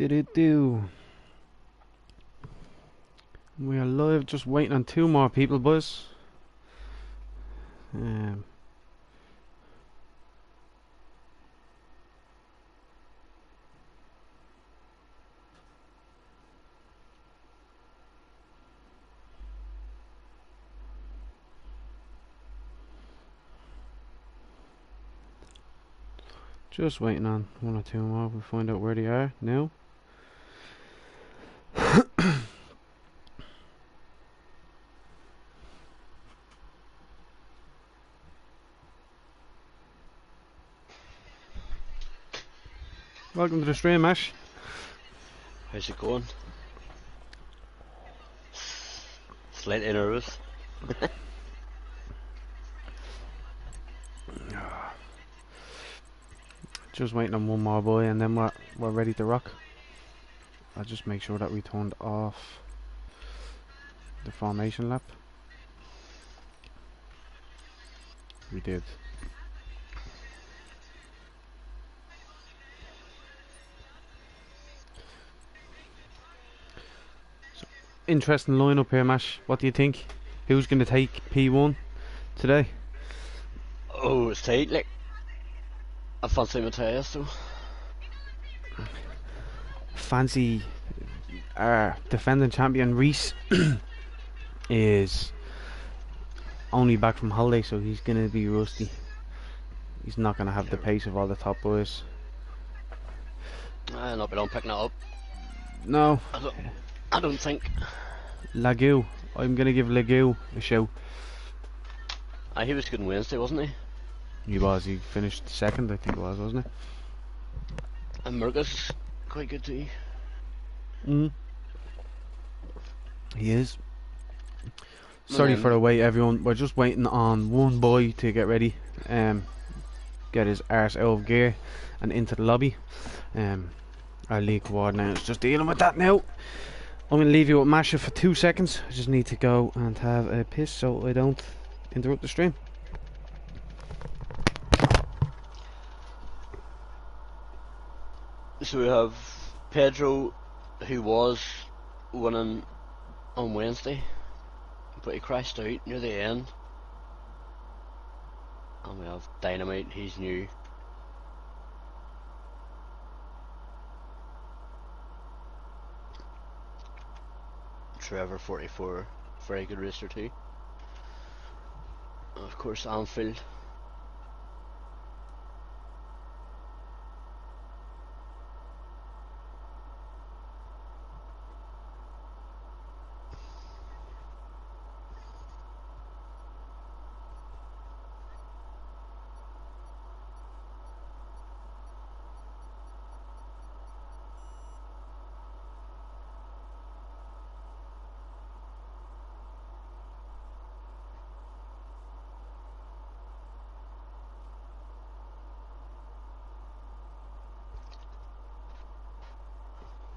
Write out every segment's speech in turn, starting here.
Did it do? We are live, just waiting on 2 more people, boys. Just waiting on 1 or 2 more. We'll find out where they are now. Welcome to the stream, Ash. How's it going? Slightly nervous. Just waiting on 1 more boy and then we're ready to rock. I'll just make sure that we turned off the formation lap. We did. So, interesting lineup here, Mash. What do you think? Who's going to take P1 today? Oh, it's tight, like. I fancy Matthias though. Fancy our defending champion Reese is only back from holiday, so he's going to be rusty. He's not going to have the pace of all the top boys. I'll not be on picking it up. No. I don't think. Lagu. I'm going to give Lagu a shout. He was good on Wednesday, wasn't he? He was. He finished second, I think it was, wasn't he? And Murgus quite good too. He is. Sorry for the wait, everyone. We're just waiting on 1 boy to get ready. Get his arse out of gear and into the lobby. Our league coordinator's just dealing with that now. I'm going to leave you with Masha for 2 seconds. I just need to go and have a piss so I don't interrupt the stream. So we have Pedro, who was winning on Wednesday, but he crashed out near the end. And we have Dynamite, he's new. Trevor, 44, very good racer too. And of course Anfield.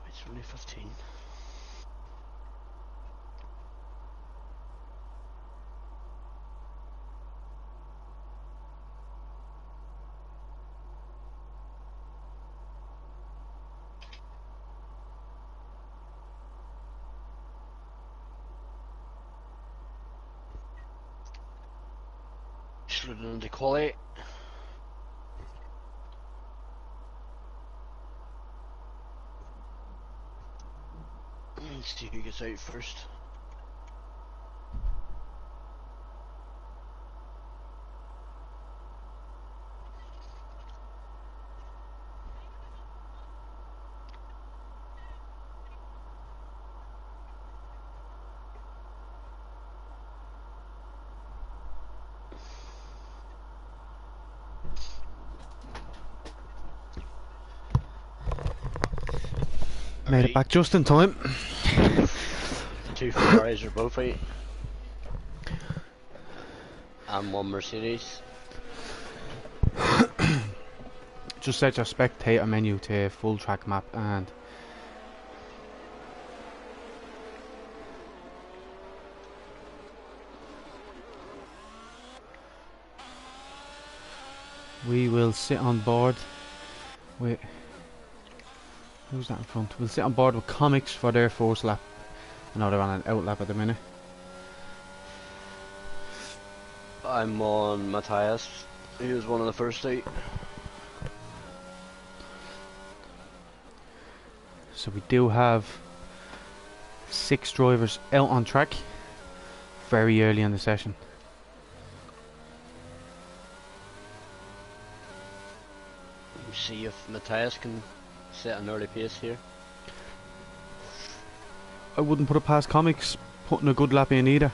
It's only 15. Slid into quality. Let's see who gets out first. Made it back just in time. The 2 Ferraris are both out. And 1 Mercedes. Just set your spectator menu to full track map and we will sit on board with Who's that in front? We'll sit on board with Comics for their first lap. I know they're on an out lap at the minute. I'm on Matthias. He was one of the first 8. So we do have 6 drivers out on track very early in the session. See if Matthias can set an early pace here. I wouldn't put it past Comics putting a good lap in either.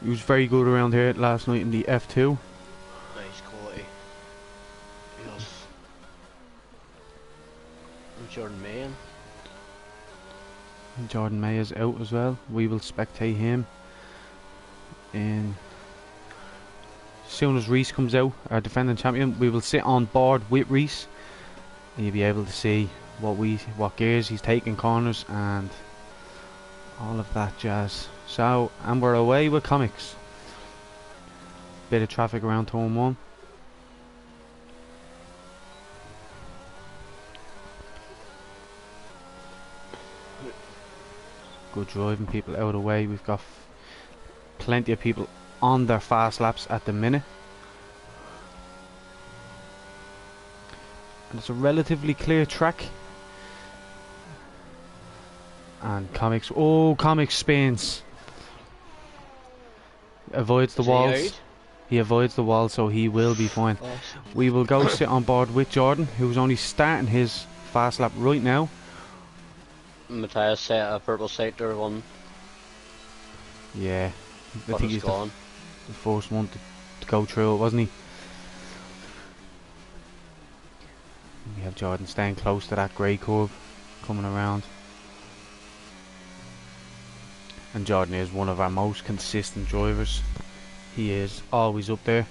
He was very good around here last night in the F2. Nice quality. Yes. Jordan May in. Jordan May is out as well. We will spectate him. And as soon as Reese comes out, our defending champion, we will sit on board with Reese, and you'll be able to see what gears he's taking, corners, and all of that jazz. So, and we're away with Comics. Bit of traffic around turn 1. Good driving, people out of the way. We've got plenty of people on their fast laps at the minute. And it's a relatively clear track. And Comics, Comics spins. Avoids the walls. He avoids the wall, so he will be fine. Awesome. We will go sit on board with Jordan, who's only starting his fast lap right now. Matthias set a purple sector one. Yeah, I But think it's he's gone. the first one to go through it, wasn't he? We have Jordan staying close to that grey curve, coming around. And Jordan is one of our most consistent drivers. He is always up there.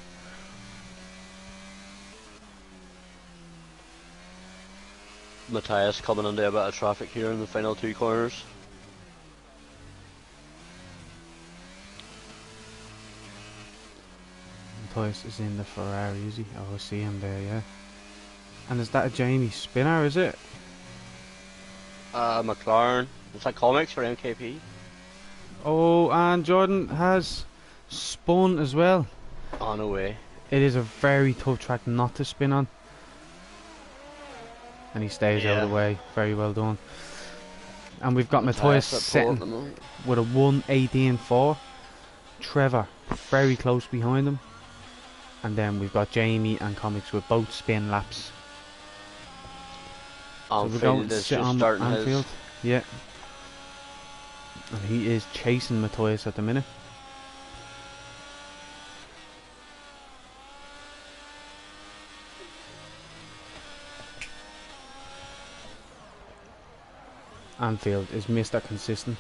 Matthias coming into a bit of traffic here in the final 2 corners. Matthias is in the Ferrari, is he? Oh, I see him there, yeah. And is that a Jamie Spinner, is it? McLaren. Is that Comics for MKP? Oh, and Jordan has spun as well. On away. It is a very tough track not to spin on. And he stays out of the way. Very well done. And we've got Matthias sitting with a 1:18.4. Trevor very close behind him. And then we've got Jamie and Comics with both spin laps. So we're going to sit on Anfield. Yeah. And he is chasing Matthias at the minute. Anfield is Mr. Consistent.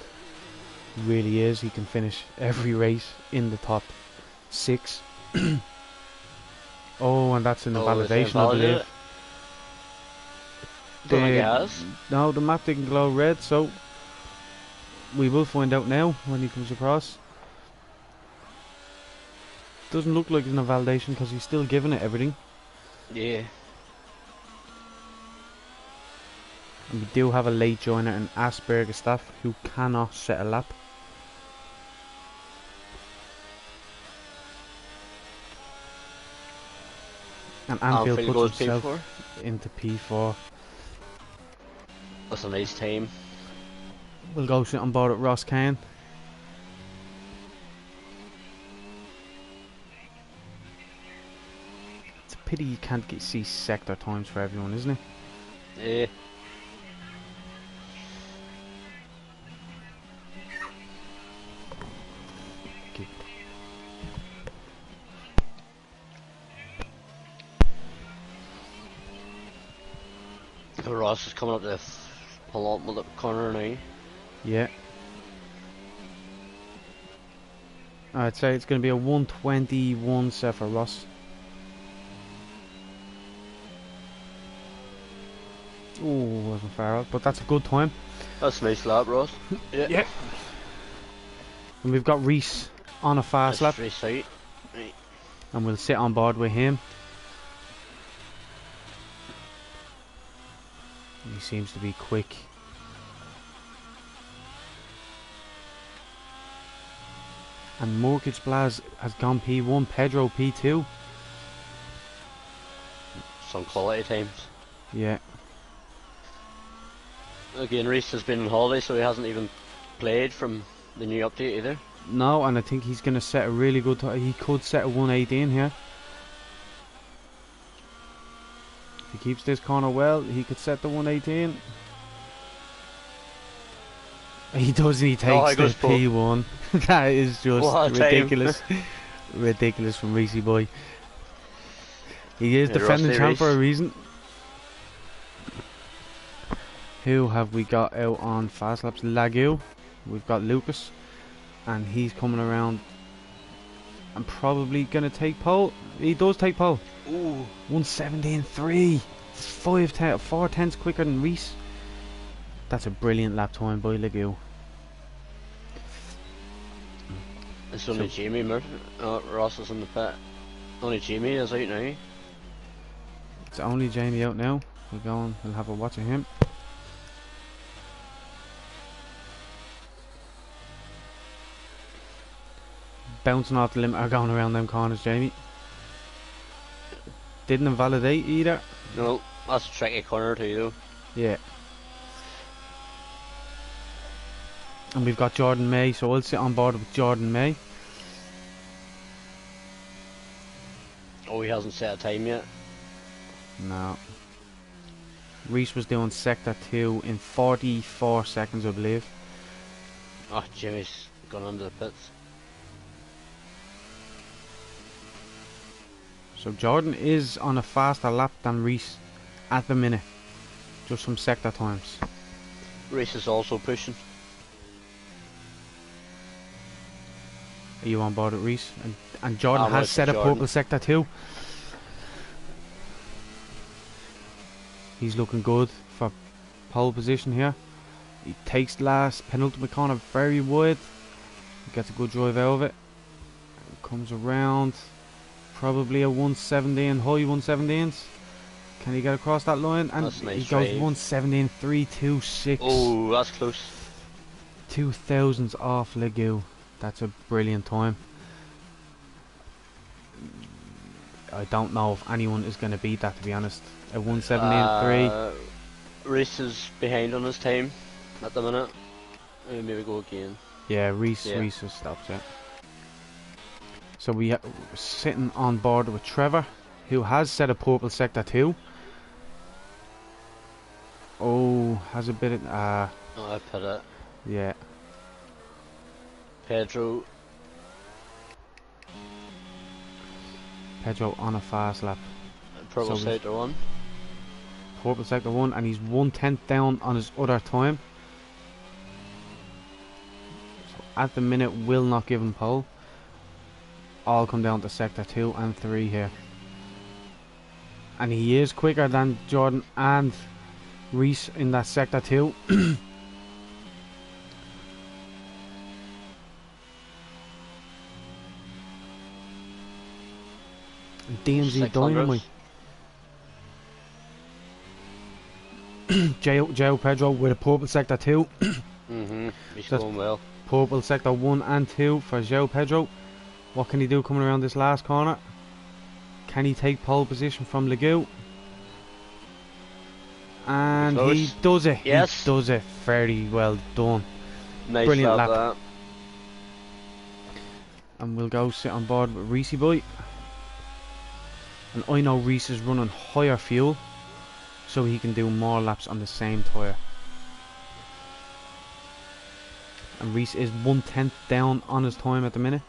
He really is. He can finish every race in the top 6. Oh, and that's in the validation, I believe. No, the map didn't glow red, so we will find out now when he comes across. Doesn't look like it's in a validation because he's still giving it everything. Yeah. And we do have a late joiner in Asperger staff who cannot set a lap. And Anfield puts himself P4. Into P4. That's a nice time. We'll go sit on board at Ross Kane. It's a pity you can't see sector times for everyone, isn't it? Yeah. Ross is coming up the penultimate corner now. Yeah. I'd say it's going to be a 1:21 set for Ross. Oh, wasn't far out, but that's a good time. That's a nice lap, Ross. Yeah. And we've got Reese on a fast lap. Reese out. Right. And we'll sit on board with him. He seems to be quick. And Mortgage Blaz has gone P1, Pedro P2. Some quality times. Yeah. Again, Reese has been on holiday, so he hasn't even played from the new update either. No, and I think he's going to set a really good time. He could set a 118 here. If he keeps this corner well, he could set the 118. He doesn't, he takes the P1. That is just ridiculous. Ridiculous from Reese boy. He is defending champ for a reason. Who have we got out on fast laps? Lagu. We've got Lucas. And he's coming around and probably going to take pole. He does take pole. Ooh. 117.3. It's 4 tenths quicker than Reese. That's a brilliant lap time by Lagu. It's only Jamie Murphy. Ross is in the pit. Only Jamie is out now. It's only Jamie out now. We'll go on and have a watch of him. Bouncing off the limit, going around them corners, Jamie. Didn't invalidate either. No, that's a tricky corner too, though. Yeah. And we've got Jordan May, so I'll sit on board with Jordan May. Oh, he hasn't set a time yet. No. Reese was doing sector 2 in 44 seconds, I believe. Oh, Jimmy's gone under the pits. So Jordan is on a faster lap than Reese at the minute, just from sector times. Reese is also pushing. Are you on board with Reese? And Jordan has set a purple sector too. He's looking good for pole position here. He takes last penultimate corner very wide. Gets a good drive out of it. Comes around. Probably a 117, high 117s. Can he get across that line? And nice he goes 117.326. Oh, that's close. 2,000s off Lagu. That's a brilliant time. I don't know if anyone is going to beat that, to be honest. A 117.3. Reese is behind on his time at the minute. Maybe go again. Yeah, Reese has stopped, yeah. So we are sitting on board with Trevor, who has set a purple sector 2. Oh, has a bit of... oh, I put it. Yeah. Pedro on a fast lap. Purple sector 1. Purple sector 1, and he's 1/10 down on his other time. So at the minute, will not give him pole. All come down to sector 2 and 3 here. And he is quicker than Jordan and Reese in that sector 2. DMZ Dynamite. Joe Pedro with a purple sector 2. He's going well. Purple sector 1 and 2 for Joe Pedro. What can he do coming around this last corner? Can he take pole position from Lagu? And he does it. Yes. He does it. Very well done. Nice. Brilliant lap. And we'll go sit on board with Reese boy. And I know Reese is running higher fuel, so he can do more laps on the same tyre. And Reese is 1/10 down on his time at the minute.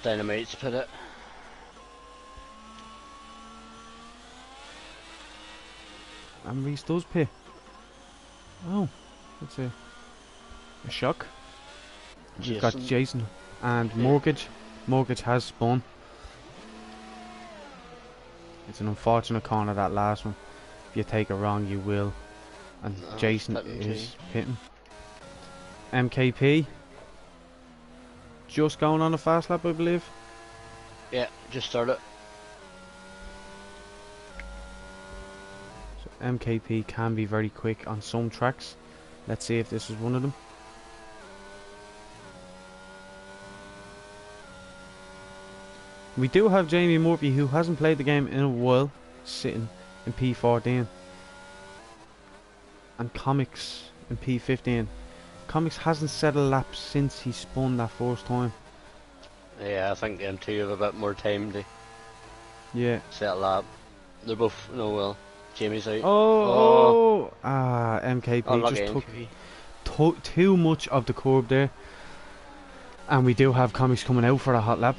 Dynamite's put it. And Reese does pit. Oh, that's a shock. We've got Jason and Mortgage. Mortgage has spun. It's an unfortunate corner, that last one. If you take it wrong, you will. And Jason is pitting. MKP just going on a fast lap, I believe. Yeah, just started. MKP can be very quick on some tracks. Let's see if this is one of them. We do have Jamie Murphy, who hasn't played the game in a while, sitting in P14. And Comics in P15. Comics hasn't set a lap since he spun that first time. Yeah, I think them two have a bit more time to set a lap. They're both, well, Jamie's out. MKP Unlucky just MKP. took too much of the curb there. And we do have Comics coming out for a hot lap.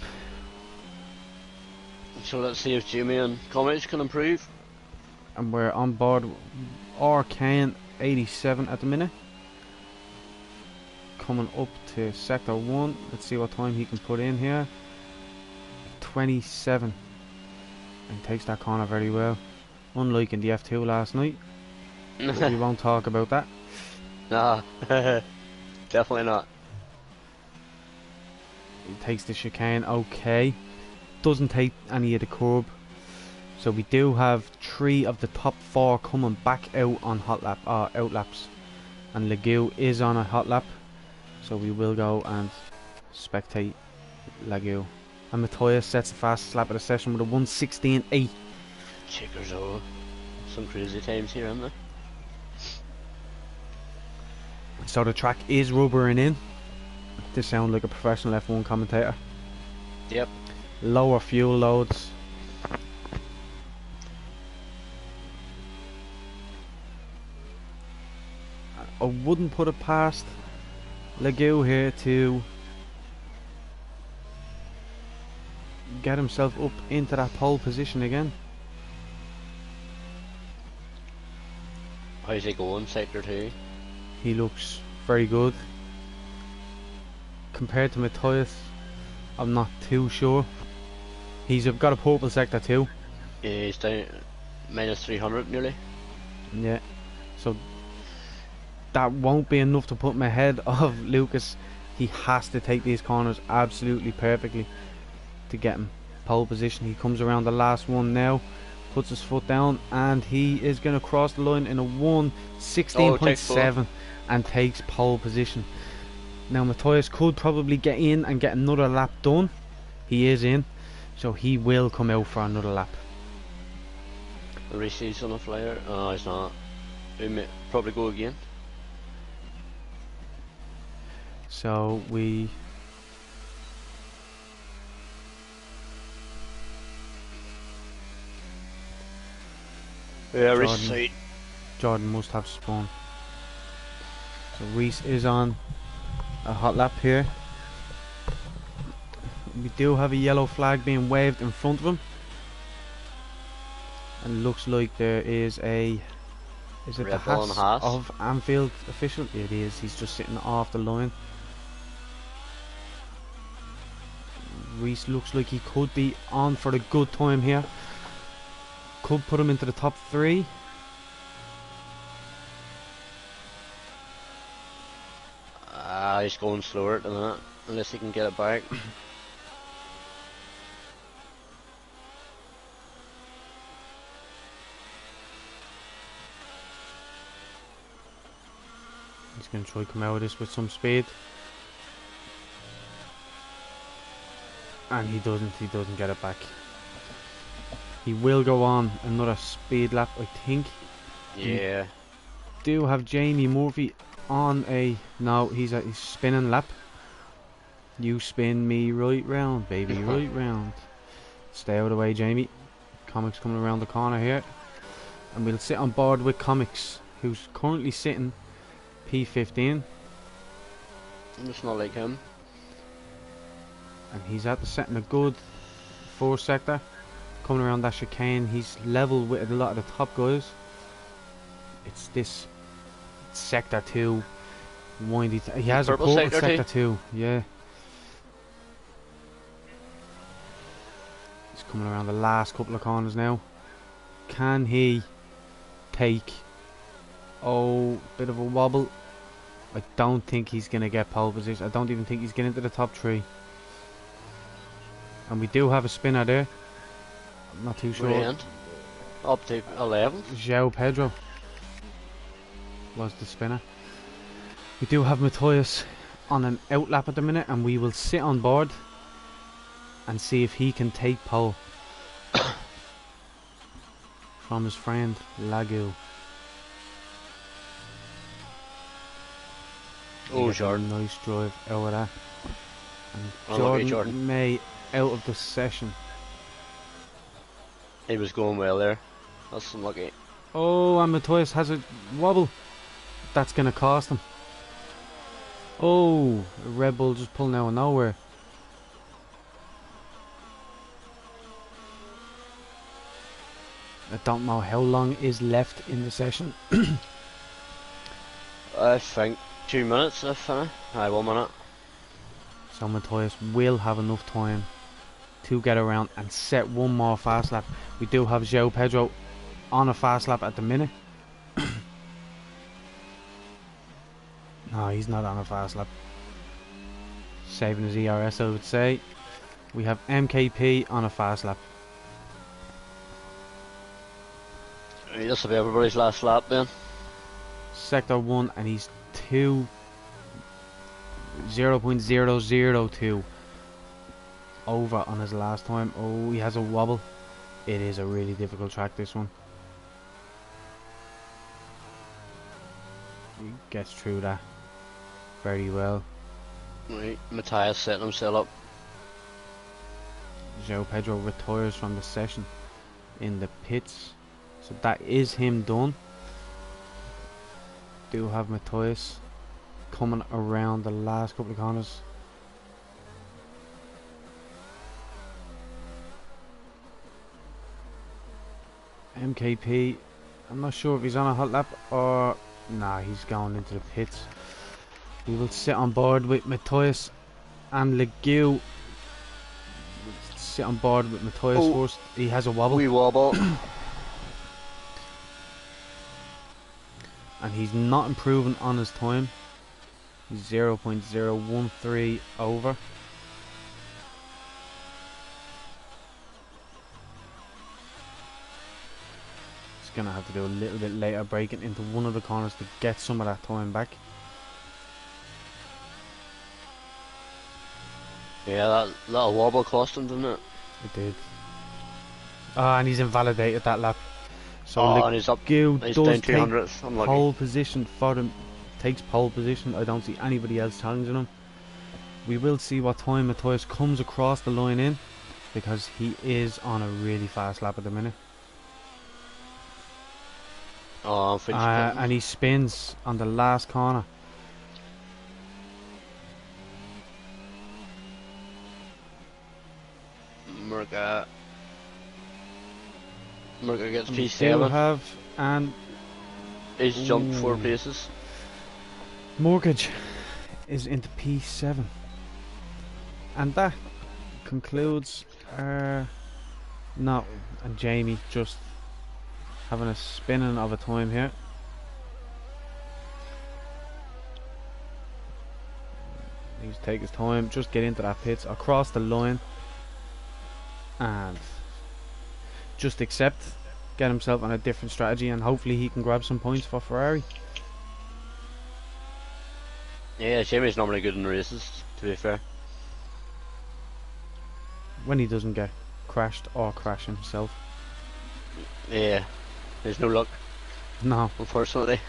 So let's see if Jamie and Comics can improve. And we're on board Arcane 87 at the minute. Coming up to sector 1. Let's see what time he can put in here. 27. And takes that corner very well. Unlike in the F2 last night. But we won't talk about that. Nah, definitely not. He takes the chicane okay. Doesn't take any of the curb. So we do have 3 of the top 4 coming back out on hot lap, out laps. And Lagu is on a hot lap. So we will go and spectate Lagu. And Matthias sets the fastest lap of the session with a 1:16.8. Checkers, oh. Some crazy times here, aren't there? So the track is rubbering in. To sound like a professional F1 commentator. Yep. Lower fuel loads. I wouldn't put it past Lagu here to get himself up into that pole position again. How's he going, sector 2? He looks very good. Compared to Matthias, I'm not too sure. He's got a purple sector too. Yeah, he's down minus 300 nearly. Yeah, so that won't be enough to put him ahead of Lucas. He has to take these corners absolutely perfectly to get him pole position. He comes around the last one now, puts his foot down, and he is going to cross the line in a 1:16.7 and takes pole position. Now Matthias could probably get in and get another lap done. He is in, so he will come out for another lap. Reese's on a flyer. Oh, he's not. He may probably go again. So we Yeah, Reese is out. Jordan must have spun. So Reese is on a hot lap here. We do have a yellow flag being waved in front of him. And looks like there is a... Is it the Haas of Anfield official? It is. He's just sitting off the line. Reese looks like he could be on for a good time here. Could put him into the top 3. He's going slower than that, unless he can get it back. He's going to try to come out of this with some speed. And he doesn't get it back. He will go on another speed lap, I think. Yeah. We do have Jamie Murphy on a... No, he's spinning lap. You spin me right round, baby, right round. Stay out of the way, Jamie. Comics coming around the corner here. And we'll sit on board with Comics, who's currently sitting P15. It's not like him. And he's at the setting a good 4 sector. Coming around that chicane, he's level with a lot of the top guys. It's this sector 2 windy. He has a purple sector 2, yeah. He's coming around the last couple of corners now. Can he take bit of a wobble? I don't think he's gonna get pole position. I don't even think he's getting into the top 3. And we do have a spinner there. I'm not too sure. Brilliant. Up to 11th. João Pedro was the spinner. We do have Matthias on an outlap at the minute, and we will sit on board and see if he can take pole from his friend Lagu. Oh, Jordan. Nice drive out of that. And Jordan May out of the session. He was going well there. That's unlucky. Oh, and Matthias has a wobble. That's going to cost him. Oh, Red Bull just pulling out of nowhere. I don't know how long is left in the session. I think 2 minutes, I think. Aye, 1 minute. So Matthias will have enough time to get around and set one more fast lap. We do have João Pedro on a fast lap at the minute. No, he's not on a fast lap. Saving his ERS, I would say. We have MKP on a fast lap. This will be everybody's last lap then. Sector 1, and he's 0.002 over on his last time. Oh, he has a wobble. It is a really difficult track, this one. He gets through that very well. Right, Matthias setting himself up. João Pedro retires from the session in the pits. So that is him done. Do have Matthias coming around the last couple of corners. MKP, I'm not sure if he's on a hot lap or... Nah, he's going into the pits. We will sit on board with Matthias and Lagu. Sit on board with Matthias first. He has a wobble. We wobble. And he's not improving on his time. He's 0.013 over. He's gonna have to do a little bit later, breaking into one of the corners to get some of that time back. Yeah, that little wobble cost him, didn't it? It did. Ah, and he's invalidated that lap. So and he's up. Lagu He's does down take 200th. Unlucky. pole position for him. Takes pole position. I don't see anybody else challenging him. We will see what time Matthias comes across the line in, because he is on a really fast lap at the minute. Oh, And he spins on the last corner. Murga gets We do P7. have and He's jumped 4 places. Mortgage is into P7, and that concludes our... No, and Jamie just having a spinning of a time here. He's take his time, just get into that pits, across the line, and just accept, get himself on a different strategy, and hopefully he can grab some points for Ferrari. Yeah, Jamie's normally good in races, to be fair. When he doesn't get crashed or crash himself. Yeah, there's no luck, No. unfortunately.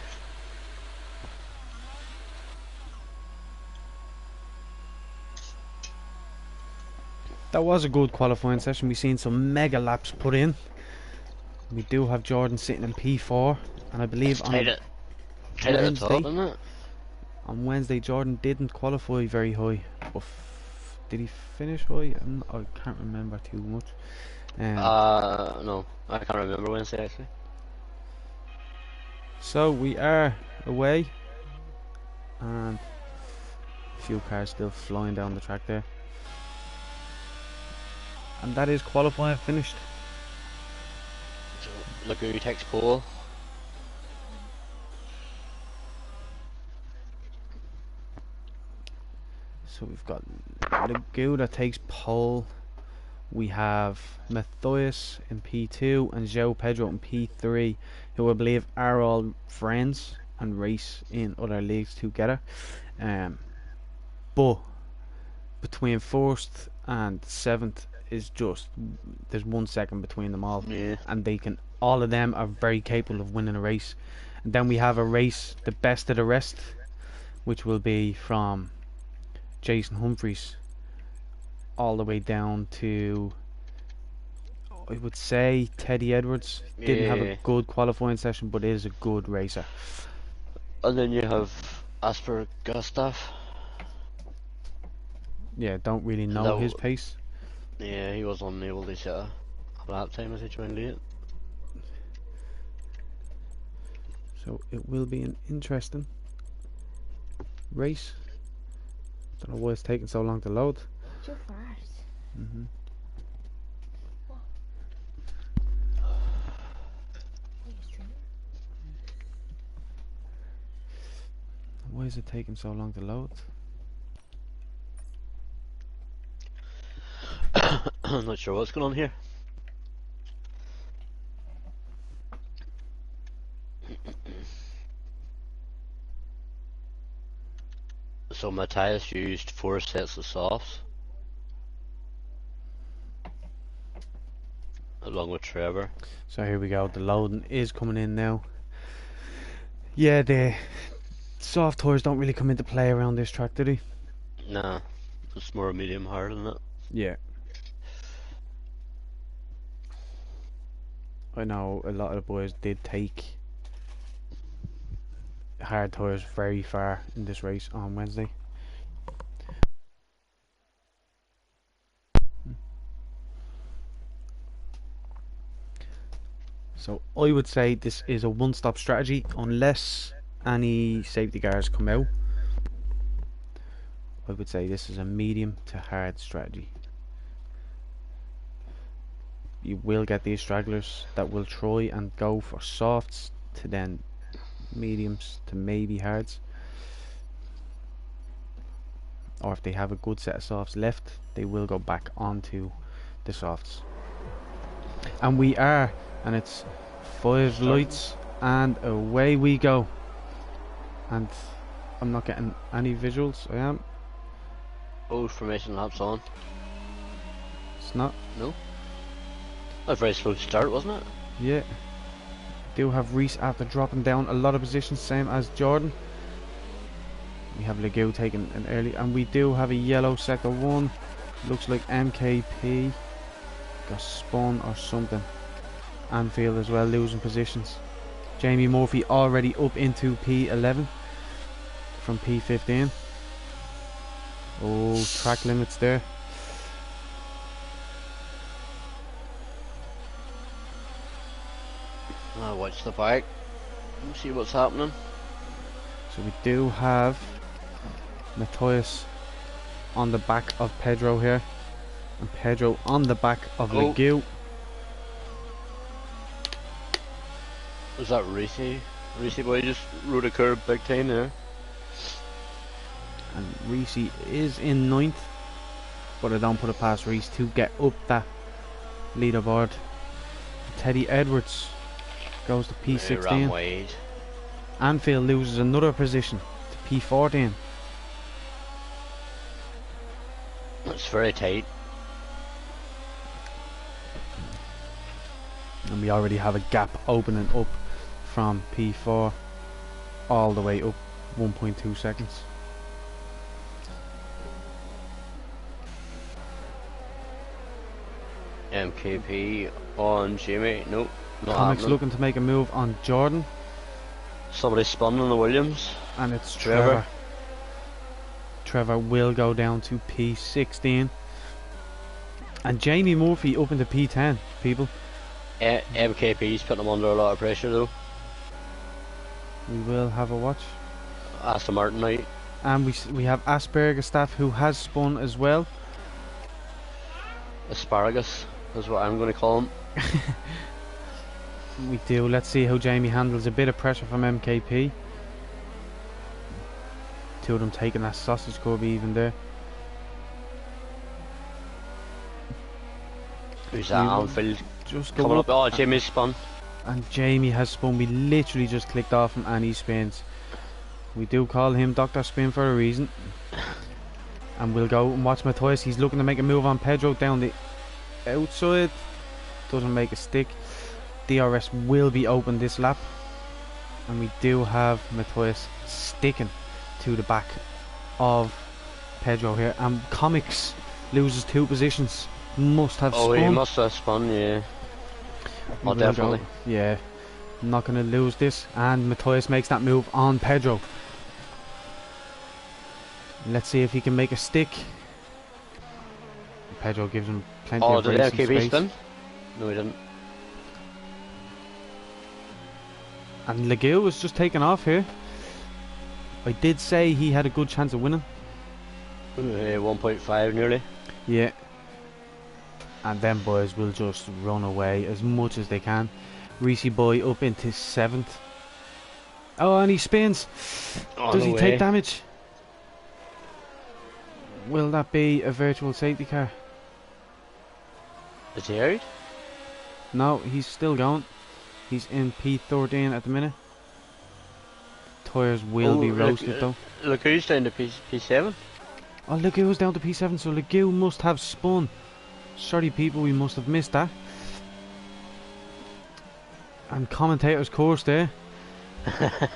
That was a good qualifying session. We've seen some mega laps put in. We do have Jordan sitting in P4, and I believe on Tight at the top, isn't it? on Wednesday Jordan didn't qualify very high, but did he finish high? I can't remember too much. No, I can't remember Wednesday actually. So we are away, and a few cars still flying down the track there, and that is qualifying finished. So look who takes pole. So we've got Lagu that takes pole, We have Matthias in P2 and João Pedro in P3, who I believe are all friends and race in other leagues together. But between first and seventh is just, there's 1 second between them all, Yeah. and all of them are very capable of winning a race. And then we have a race, the best of the rest, which will be from Jason Humphreys all the way down to, I would say, Teddy Edwards. Didn't have a good qualifying session, but is a good racer. And then you have Asper Gustav. Yeah, don't really know his pace. Yeah, he was unable to set a lap time as he joined late. So it will be an interesting race. Don't know why it's taking so long to load. Too fast. Why is it taking so long to load? I'm not sure what's going on here. So Matthias used 4 sets of softs, along with Trevor. So here we go, the loading is coming in now. Yeah, the soft tires don't really come into play around this track, do they? Nah, it's more medium hard than it. Yeah. I know a lot of the boys did take hard tires very far in this race on Wednesday. So I would say this is a one-stop strategy unless any safety cars come out. I would say this is a medium to hard strategy. You will get these stragglers that will try and go for softs to then mediums to maybe hards. Or if they have a good set of softs left, they will go back onto the softs. And we are, and it's 5 lights and away we go. And I'm not getting any visuals. I am. Oh, formation laps on. It's not. No. A very slow start, wasn't it? Yeah. Do have Reese after dropping down a lot of positions, same as Jordan. We have Legou taking an early, and we do have a yellow sector 1. Looks like MKP got spun or something. Anfield as well, losing positions. Jamie Murphy already up into P11 from P15. Oh, track limits there. I'll watch the bike and see what's happening. So we do have Matthias on the back of Pedro here, and Pedro on the back of Legou. Was that Reese? Reese boy just rode a curb big time there. And Reese is in 9th, but I don't put it past Reese to get up that leaderboard. Teddy Edwards goes to P16. Ran wide. Anfield loses another position to P14. It's very tight. And we already have a gap opening up from P4 all the way up 1.2 seconds. MKP on Jamie. Nope. Comics looking to make a move on Jordan. Somebody spun on the Williams. And it's Trevor. Trevor will go down to P16. And Jamie Murphy up into P10, people. MKP's putting him under a lot of pressure though. We will have a watch. Aston Martin night. And we have Asperger staff who has spun as well. Asparagus is what I'm going to call him. We do. Let's see how Jamie handles a bit of pressure from MKP. Two of them taking that sausage curb even there. Who's that? Anfield Just coming go up. Oh, Jamie's spun. And Jamie has spun. We literally just clicked off him and he spins. We do call him Dr. Spin for a reason. And we'll go and watch Matthias. He's looking to make a move on Pedro down the outside. Doesn't make a stick. DRS will be open this lap. And we do have Matthias sticking to the back of Pedro here. And Comics loses 2 positions. Must have spun. Oh, he must have spun, yeah. Oh, definitely. Yeah. Not going to lose this. And Matthias makes that move on Pedro. Let's see if he can make a stick. Pedro gives him plenty of racing space. did LKB spin? No, he didn't. And Legil was just taken off here. I did say he had a good chance of winning. 1.5 nearly. Yeah. And them boys will just run away as much as they can. Reese boy up into 7th. Oh, and he spins. Oh, Does no he way. take damage? Will that be a virtual safety car? Is he out? No, he's still going. He's in P13 at the minute. Tyres will be roasted though. Look who's down to P7. Oh, Legu's down to P7, so Legu must have spun. Sorry people, we must have missed that. And commentator's course there.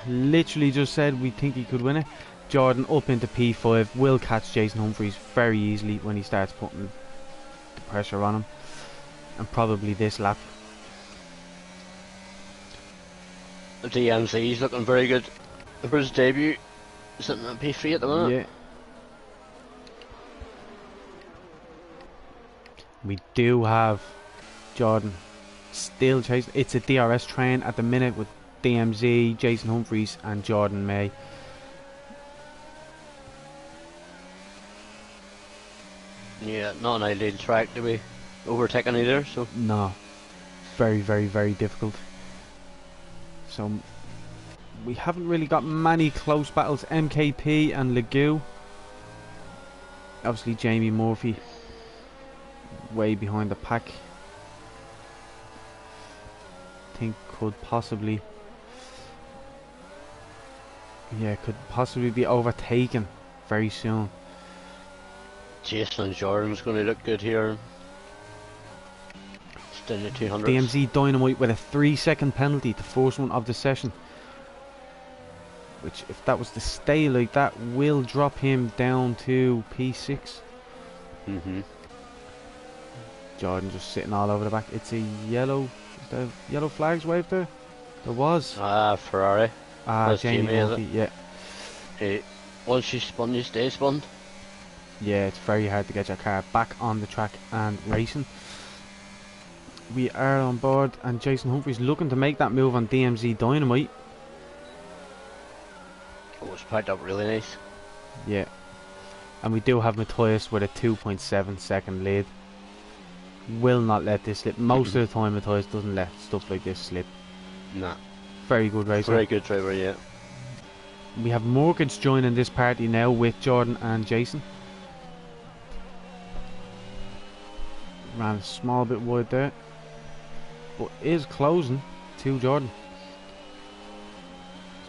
Literally just said we think he could win it. Jordan up into P5 will catch Jason Humphries very easily when he starts putting the pressure on him. And probably this lap. DMC's looking very good for his debut. Sitting at P3 at the moment. Yeah. We do have Jordan still chasing. It's a DRS train at the minute with DMZ, Jason Humphries and Jordan May. Yeah, not an ideal track to be overtaken either, so. No. Very, very, very difficult. So we haven't really got many close battles. MKP and Legu. Obviously Jamie Murphy way behind the pack. Think could possibly could possibly be overtaken very soon. Jason and Jordan's going to look good here. It's down to 200. DMZ Dynamite with a 3-second penalty, the first one of the session. Which, if that was to stay like that, will drop him down to P6. Jordan just sitting all over the back. It's a yellow. Is there yellow flags waved there? There was. Ferrari. That's Jamie Murphy, yeah. Hey, once you spun, you stay spun. Yeah, it's very hard to get your car back on the track and racing. We are on board, and Jason Humphries looking to make that move on DMZ Dynamite. Oh, it's packed up really nice. Yeah. And we do have Matthias with a 2.7 second lead. Will not let this slip. Most of the time Matthias doesn't let stuff like this slip. Nah. Very good racer. Very good driver, yeah. We have Mortgage joining this party now with Jordan and Jason. Ran a small bit wide there, but is closing to Jordan.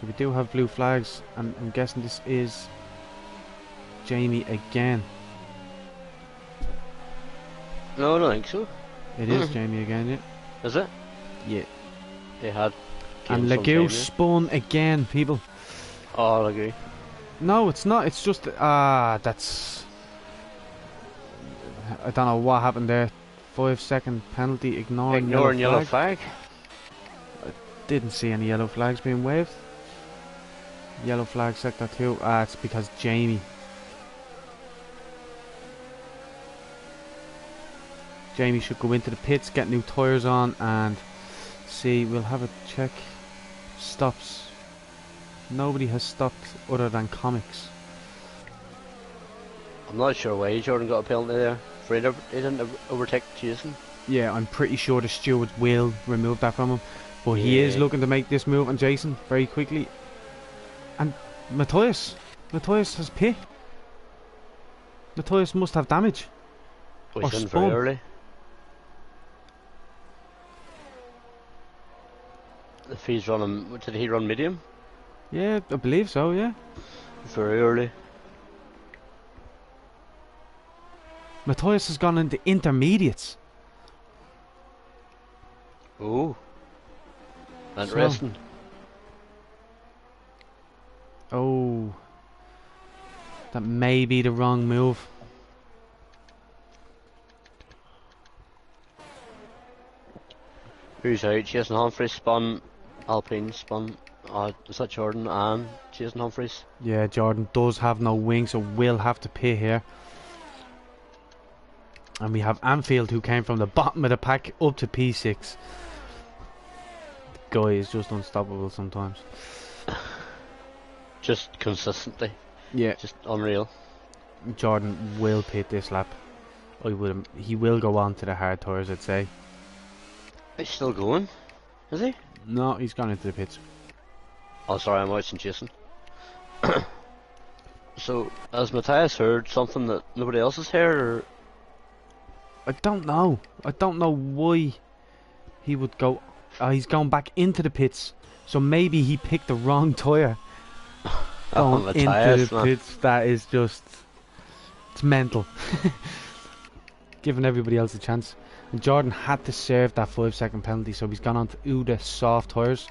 So we do have blue flags, and I'm guessing this is Jamie again. No, I don't think so. It is Jamie again, yeah. Is it? Yeah. They had. And Legu spun again, people. Oh, I agree. No, it's not. It's just that's. I don't know what happened there. 5-second penalty, ignoring yellow flag. I didn't see any yellow flags being waved. Yellow flag sector 2. It's because Jamie. Jamie should go into the pits, get new tyres on, and see. We'll have a check. Stops. Nobody has stopped other than Comics. I'm not sure why Jordan got a penalty there. For he didn't overtake Jason. Yeah, I'm pretty sure the stewards will remove that from him. But he is looking to make this move on Jason very quickly. And Matthias has pit. Matthias must have damage. Oh, Or he's in spun. very early. If he's running, did he run medium? Yeah, I believe so, yeah. Very early. Matthias has gone into intermediates. Oh. So, Interesting. oh. That may be the wrong move. Who's out? Jason Humphries spun. Alpine spun. Is that Jordan and Jason Humphries? Yeah, Jordan does have no wing, so we'll have to pit here. And we have Anfield, who came from the bottom of the pack up to P6. The guy is just unstoppable sometimes. Just consistently. Yeah. Just unreal. Jordan will pit this lap. He will go on to the hard tires, I'd say. He's still going, is he? No, he's gone into the pits. Oh, sorry, I'm watching Jason. So, has Matthias heard something that nobody else has heard, or? I don't know. I don't know why he would go. He's gone back into the pits. So maybe he picked the wrong tyre. Going into the pits. That is just... It's mental. Giving everybody else a chance. And Jordan had to serve that 5-second penalty, so he's gone on to Aido soft tyres.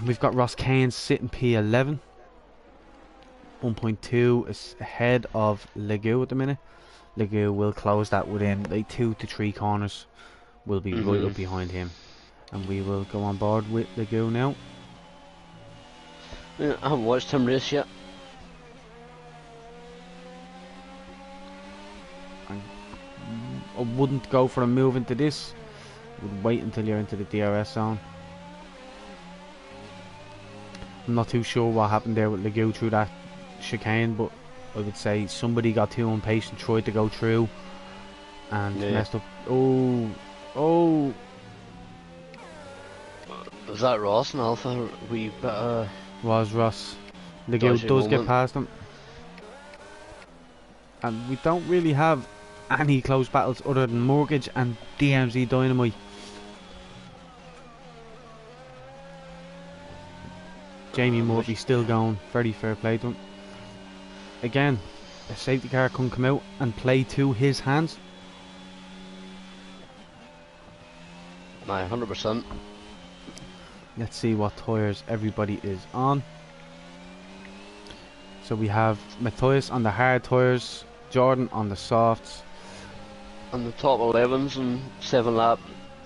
We've got Ross Kane sitting P11. 1.2 is ahead of Legou at the minute. Legou will close that within like 2 to 3 corners. We'll be right up behind him. And we will go on board with Legou now. Yeah, I haven't watched him race yet. I wouldn't go for a move into this. Would wait until you're into the DRS zone. I'm not too sure what happened there with Legou through that chicane, but I would say somebody got too impatient, tried to go through, and messed up. Oh! Was that Ross and Alpha? Was Ross. Legou does get past him. And we don't really have any close battles other than Mortgage and DMZ Dynamite. Jamie Murphy still going. Very fair play to him. Again, a safety car can come out and play to his hands. 100%. Let's see what tyres everybody is on. So we have Matthias on the hard tyres, Jordan on the softs. On the top 11s and 7 lap,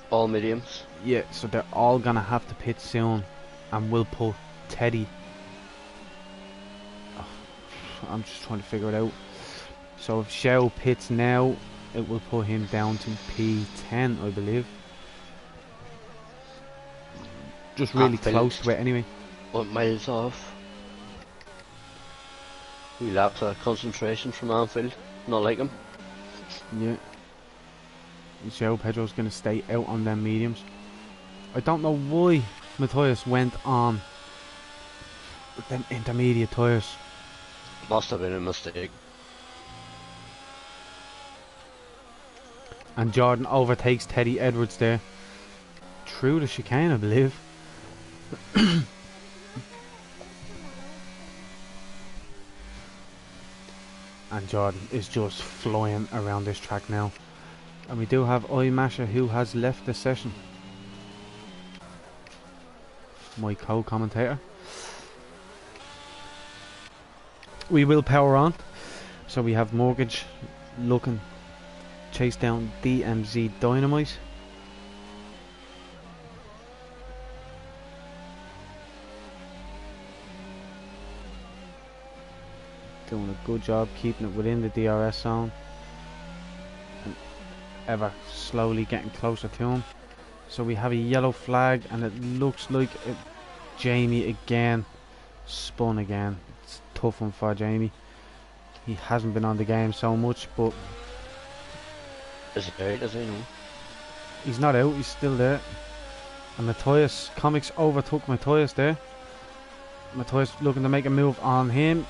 all mediums. Yeah, so they're all gonna have to pit soon, and we'll put Teddy. Oh, I'm just trying to figure it out. So if Shell pits now, it will put him down to P10, I believe. Just really close to it anyway. 1 miles off. We lapped a concentration from Anfield. Not like him. Yeah. Joe Pedro's going to stay out on them mediums. I don't know why Matthias went on with them intermediate tyres. Must have been a mistake. And Jordan overtakes Teddy Edwards there. Through the chicane, I believe. And Jordan is just flying around this track now. And we do have Masha, who has left the session. My co-commentator. We will power on. So we have Mortgage looking chase down DMZ Dynamite. Doing a good job keeping it within the DRS zone. And ever slowly getting closer to him. So we have a yellow flag, and it looks like Jamie again spun again. It's a tough one for Jamie. He hasn't been on the game so much, but is he out? Does he know? He's not out, he's still there. And Matthias, Comics overtook Matthias there. Matthias looking to make a move on him.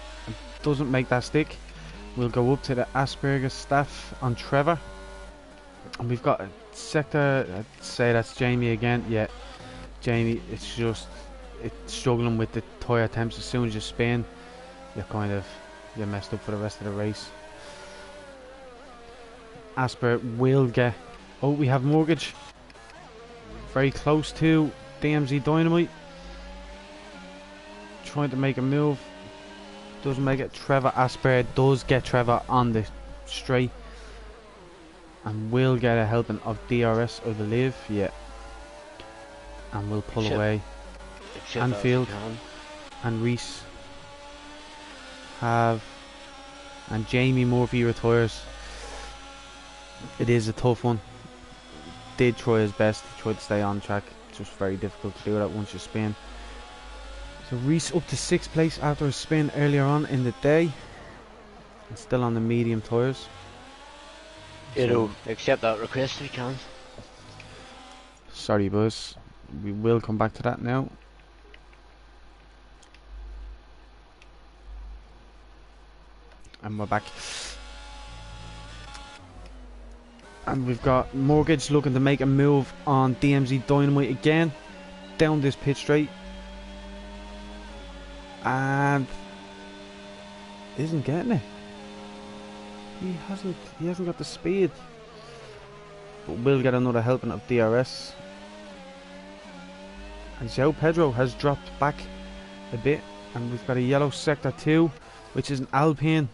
Doesn't make that stick. We'll go up to the Asperger staff on Trevor. And we've got a sector, I'd say that's Jamie again. Yeah, Jamie, it's just it's struggling with the tyre attempts. As soon as you spin, you're messed up for the rest of the race. Asper will get. Oh, we have Mortgage. Very close to DMZ Dynamite. Trying to make a move. Doesn't make it. Trevor Asper does get Trevor on the straight. And will get a helping of DRS, I believe. Yeah. And will pull away. Anfield and Reese have. And Jamie Murphy retires. It is a tough one. Did try his best. He tried to stay on track. It's just very difficult to do that once you spin. So Reese up to 6th place after a spin earlier on in the day. And still on the medium tyres. Aido, accept that request if you can. Sorry, boys. We will come back to that now. And we're back. And we've got Mortgage looking to make a move on DMZ Dynamite again. Down this pit straight. And isn't getting it. He hasn't got the speed. But will get another helping of DRS. And João Pedro has dropped back a bit. And we've got a yellow sector 2, which is an Alpine.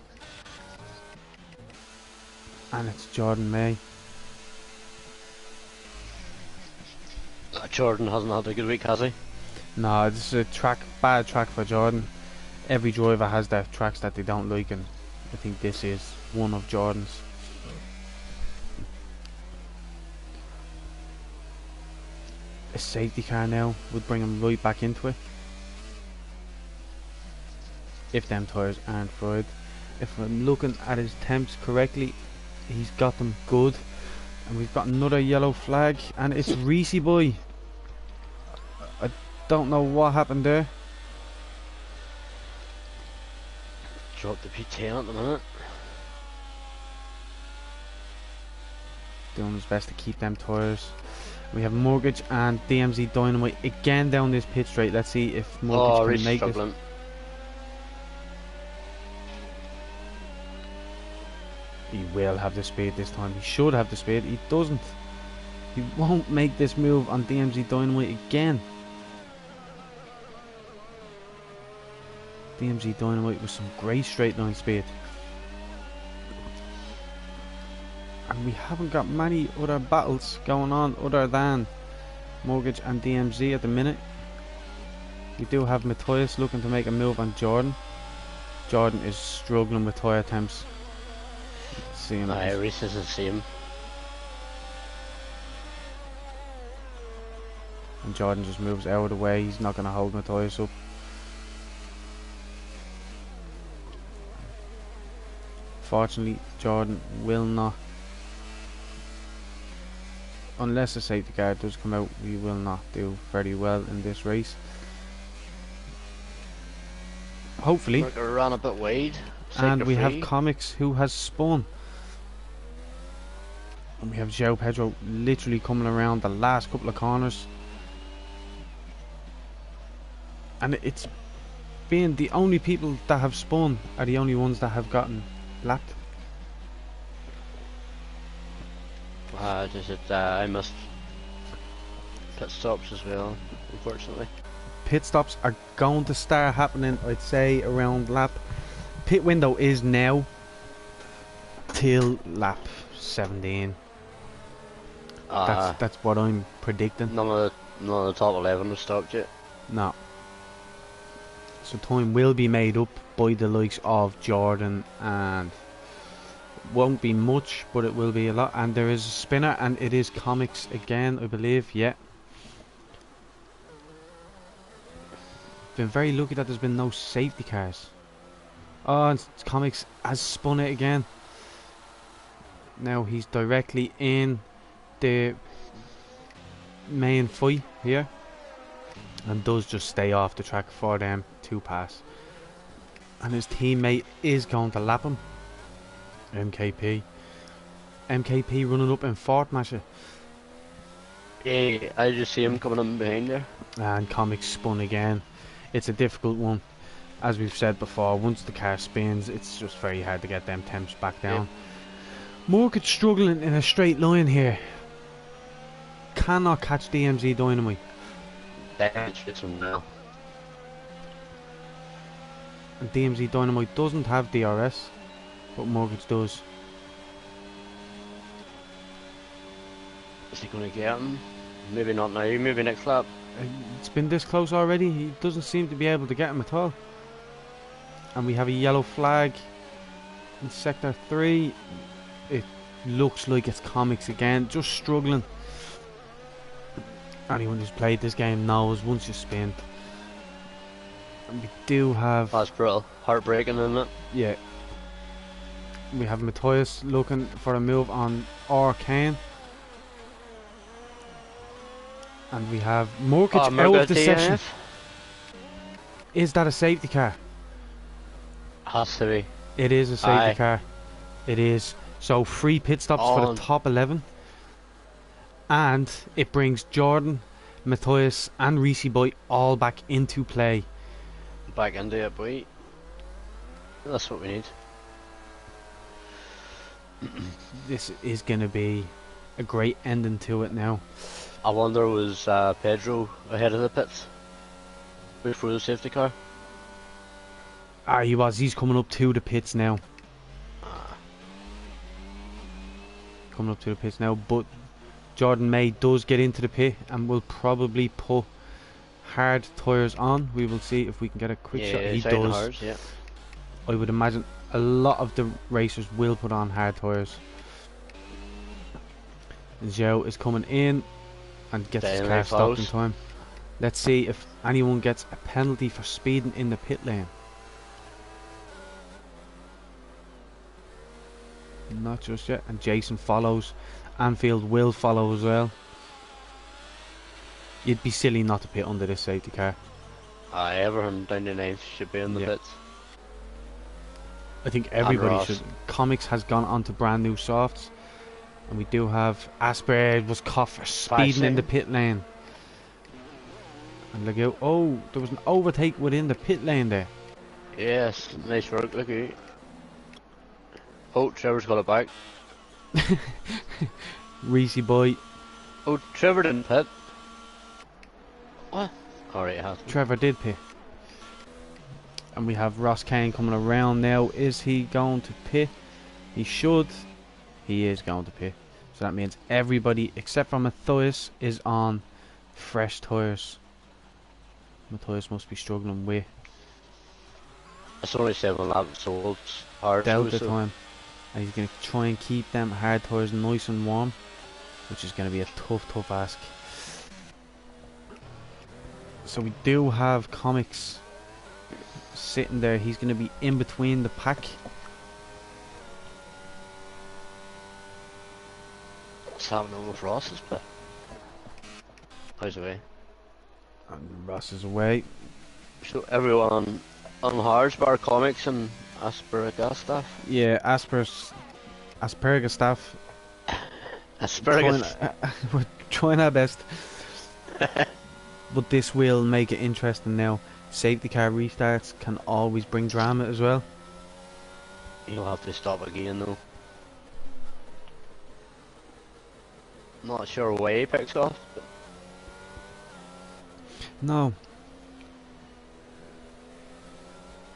And it's Jordan May. Jordan hasn't had a good week, has he? No, this is a bad track for Jordan. Every driver has their tracks that they don't like, and I think this is one of Jordan's. A safety car now would bring him right back into it. If them tyres aren't fried. If I'm looking at his temps correctly, he's got them good. And we've got another yellow flag, and it's Reese boy. I don't know what happened there. Dropped the P10 at the minute. Doing his best to keep them tyres. We have Mortgage and DMZ Dynamite again down this pit straight. Let's see if Mortgage can make struggling. it. He will have the speed this time. He should have the speed. He doesn't. He won't make this move on DMZ Dynamite again. DMZ Dynamite with some great straight line speed. And we haven't got many other battles going on other than Mortgage and DMZ at the minute. We do have Matthias looking to make a move on Jordan. Jordan is struggling with tyre attempts. See him. Reese is the same. And Jordan just moves out of the way. He's not going to hold Matthias up. Fortunately, Jordan will not. Unless the safety car does come out, we will not do very well in this race. Hopefully. We're going to run a bit wide. And we have Comics who has spun. And we have João Pedro literally coming around the last couple of corners. And it's been the only people that have spun are the only ones that have gotten lapped. I missed pit stops as well, unfortunately. Pit stops are going to start happening, I'd say, around lap. Pit window is now till lap 17. That's what I'm predicting. None of the top 11 have stopped yet. No. So time will be made up by the likes of Jordan, and won't be much, but it will be a lot. And there is a spinner, and it is Comics again, I believe. Yeah. Been very lucky that there's been no safety cars. Oh, and Comics has spun it again. Now he's directly in the main fight here, and does just stay off the track for them to pass. And his teammate is going to lap him. MKP running up in fourth, masha. Yeah, I just see him coming in behind there. And Comics spun again. It's a difficult one. As we've said before, once the car spins, it's just very hard to get them temps back Yep. down. Morgan struggling in a straight line here. Cannot catch DMZ Dynamite. Damage hits him now. And DMZ Dynamite doesn't have DRS, but Mortgage does. Is he going to get him? Maybe not now, maybe next lap. It's been this close already. He doesn't seem to be able to get him at all. And we have a yellow flag in sector 3. It looks like it's Comics again, just struggling. Anyone who's played this game knows once you spin. And we do have... That's brutal. Heartbreaking, isn't it? Yeah. We have Matthias looking for a move on Arcane. And we have Mortgage out of the section. Is that a safety car? Has to be. It is a safety car. It is. So 3 pit stops for the top 11. And it brings Jordan, Matthias and Reese Boy all back into play. Back into it, boy. That's what we need. This is going to be a great ending to it now. I wonder, was Pedro ahead of the pits before the safety car? He was. He's coming up to the pits now. Coming up to the pits now, but Jordan May does get into the pit and will probably put hard tyres on. We will see if we can get a quick shot. He does. Hard, yeah. I would imagine a lot of the racers will put on hard tyres. Zhou is coming in and gets his car stopped in time. Let's see if anyone gets a penalty for speeding in the pit lane. Not just yet. And Jason follows. Anfield will follow as well. You'd be silly not to pit under this safety car. Everyone down the 9th should be in the pits. I think everybody should. Comics has gone on to brand new softs. And we do have Asper was caught for speeding in the pit lane. And look out. Oh, there was an overtake within the pit lane there. Yes, nice work, look at you. Oh, Trevor's got it back. Reese Boy. Oh, Trevor didn't pit. What? Alright, it has. Trevor did pit. And we have Ross Kane coming around now. Is he going to pit? He should. He is going to pit. So that means everybody except for Matthias is on fresh tyres. Matthias must be struggling with It's only 7 laps, so it's hard. Delta time. And he's going to try and keep them hard tyres nice and warm, which is going to be a tough ask. So we do have Comics sitting there. He's going to be in between the pack. What's happening with Ross's pit? How's away? And Ross is away. So everyone on hard bar Comics and Asparagus staff. Yeah, Asparagus staff. Asparagus. We're trying our best. But this will make it interesting now. Safety car restarts can always bring drama as well. You'll have to stop again though. Not sure why he picks off. But no.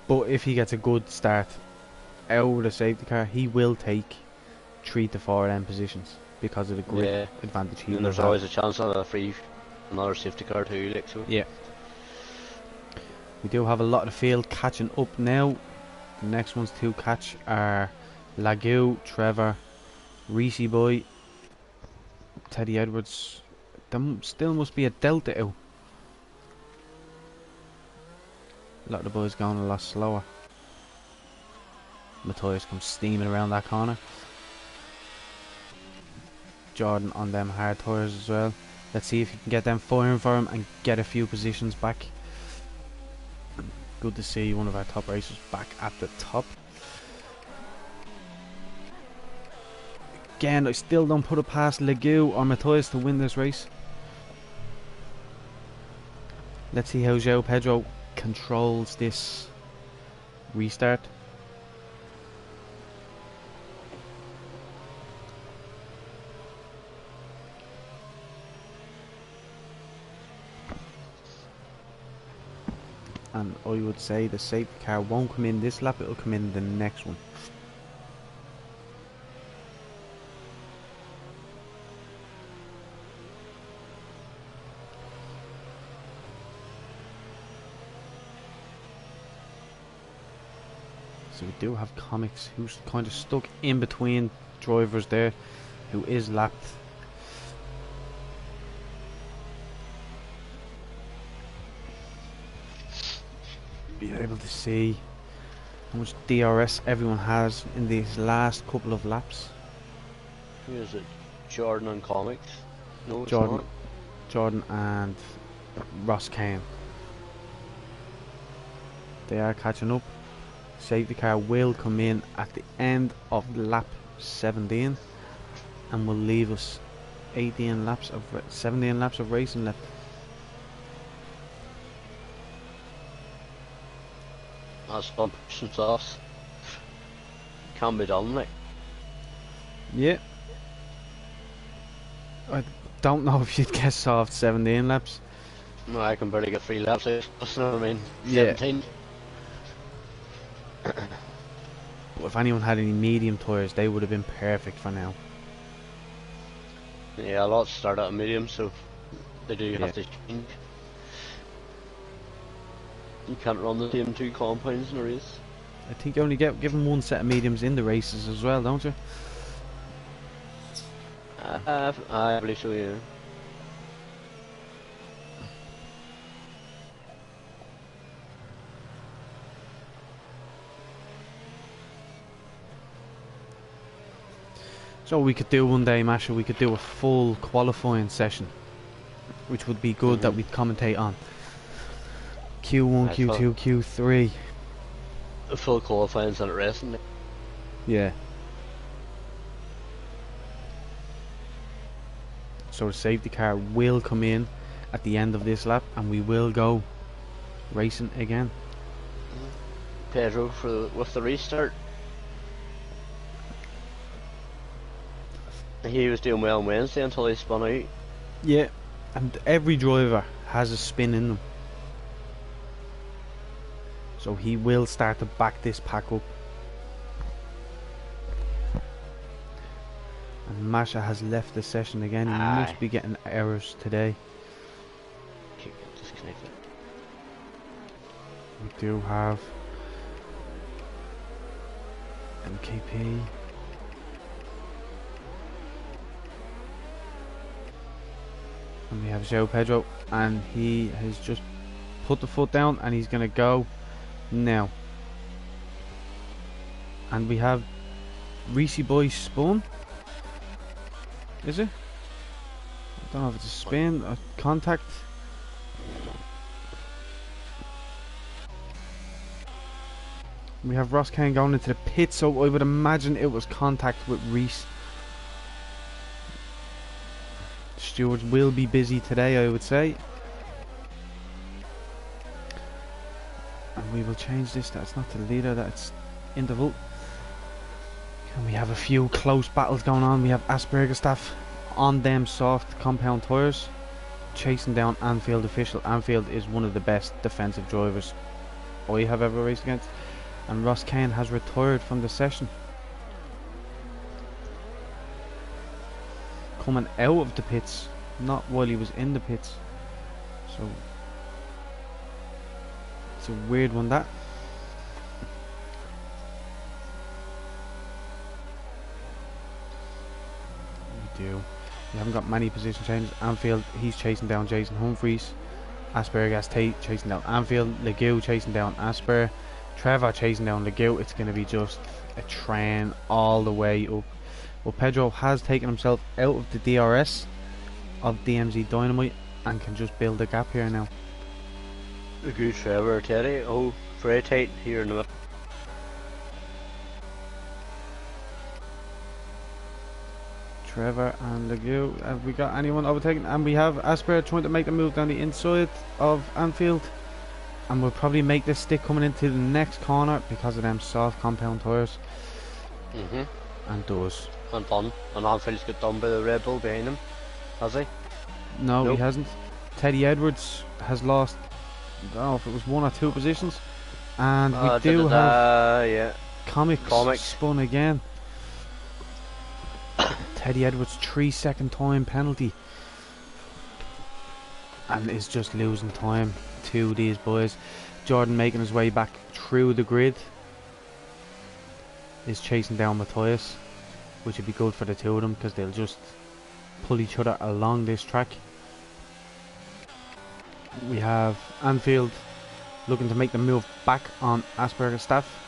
But if he gets a good start out of the safety car, he will take 3 to 4 end positions because of the grid advantage he will have. And there's always a chance on another safety car too, like so. Yeah. We do have a lot of the field catching up now. The next ones to catch are Lagu, Trevor, Reese Boy, Teddy Edwards. There still must be a Delta out. A lot of the boys going a lot slower. Matthias comes steaming around that corner. Jordan on them hard tyres as well. Let's see if he can get them firing for him and get a few positions back. Good to see one of our top racers back at the top. Again, I still don't put it past Lagu or Matthias to win this race. Let's see how João Pedro controls this restart. And I would say the safety car won't come in this lap, it'll come in the next one. So we do have Comics, who's kind of stuck in between drivers there, who is lapped. Be able to see how much DRS everyone has in these last couple of laps. Who is it? Jordan and Comics? No, it's Jordan, not. Jordan and Ross Kane. They are catching up. Safety car will come in at the end of lap 17 and will leave us 17 laps of racing left. That's one person's loss. Can't be done, like. Yeah. I don't know if you'd get soft 17 laps. No, I can barely get 3 laps out. That's what I mean. Yeah. 17. If anyone had any medium tyres, they would have been perfect for now. Yeah, a lot start at a medium, so they do have to change. You can't run the same 2 compounds in a race. I think you only get given one set of mediums in the races as well, don't you? I believe so, yeah. So we could do one day, Masha, we could do a full qualifying session, which would be good that we'd commentate on. Q1, Q2, Q3. A full qualifying and racing. Yeah. So the safety car will come in at the end of this lap and we will go racing again. Pedro with the restart. He was doing well on Wednesday until he spun out. Yeah, and every driver has a spin in them. So he will start to back this pack up. And Masha has left the session again. He must be getting errors today. Keep getting disconnected. We do have MKP. And we have João Pedro, and he has just put the foot down and he's going to go now. And we have Reese Boy spun. Is it? I don't know if it's a spin or contact. We have Ross Kane going into the pit, so I would imagine it was contact with Reese. Stewards will be busy today, I would say. And we will change this, that's not to the leader, that's interval. And we have a few close battles going on. We have Asperger staff on them soft compound tyres, chasing down Anfield official. Anfield is one of the best defensive drivers I have ever raced against. And Ross Kane has retired from the session. Coming out of the pits, not while he was in the pits. So it's a weird one, that. We do. We haven't got many position changes. Anfield, he's chasing down Jason Humphreys. Asperger's Tate chasing down Anfield. Legueux chasing down Asper. Trevor chasing down Legueux. It's going to be just a train all the way up. Well, Pedro has taken himself out of the DRS of DMZ Dynamite and can just build a gap here now. Legueux, Trevor, Teddy. Oh, very tight here in the middle. Trevor and Legu. Have we got anyone overtaken? And we have Asper trying to make the move down the inside of Anfield. And we'll probably make this stick coming into the next corner because of them soft compound tyres. And does. And done. And Anfield's got done by the Red Bull behind him. Has he? No, Nope. he hasn't. Teddy Edwards has lost, I don't know if it was 1 or 2 positions. And we do have yeah. Comics spun again. Teddy Edwards 3-second time penalty. And is just losing time to these boys. Jordan making his way back through the grid. Is chasing down Matthias, which would be good for the two of them because they'll just pull each other along this track. We have Anfield looking to make the move back on Asperger's staff.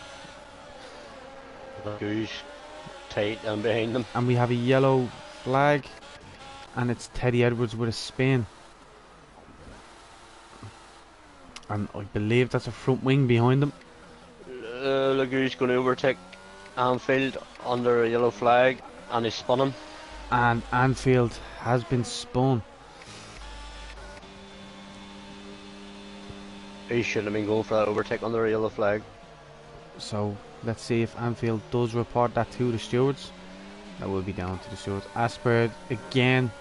Goose tight and behind them. And we have a yellow flag, and it's Teddy Edwards with a spin. And I believe that's a front wing behind them. Lagu's going to overtake Anfield under a yellow flag, and he's spun him. And Anfield has been spun. He shouldn't have been going for that overtake under a yellow flag. So let's see if Anfield does report that to the stewards. That will be down to the stewards. Asper again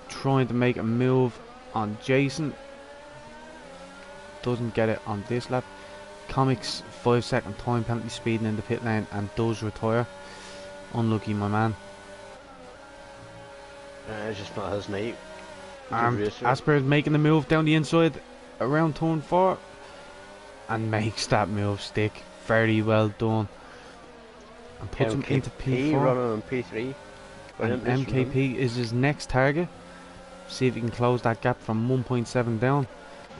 trying to make a move on Jason. Doesn't get it on this lap. Comics 5-second time penalty speeding in the pit lane and does retire. Unlucky, my man. It's just not his night. Asper is making the move down the inside around turn 4 and makes that move stick. Very well done. And puts him into P4. Running on P3. And MKP is his next target. See if he can close that gap from 1.7 down.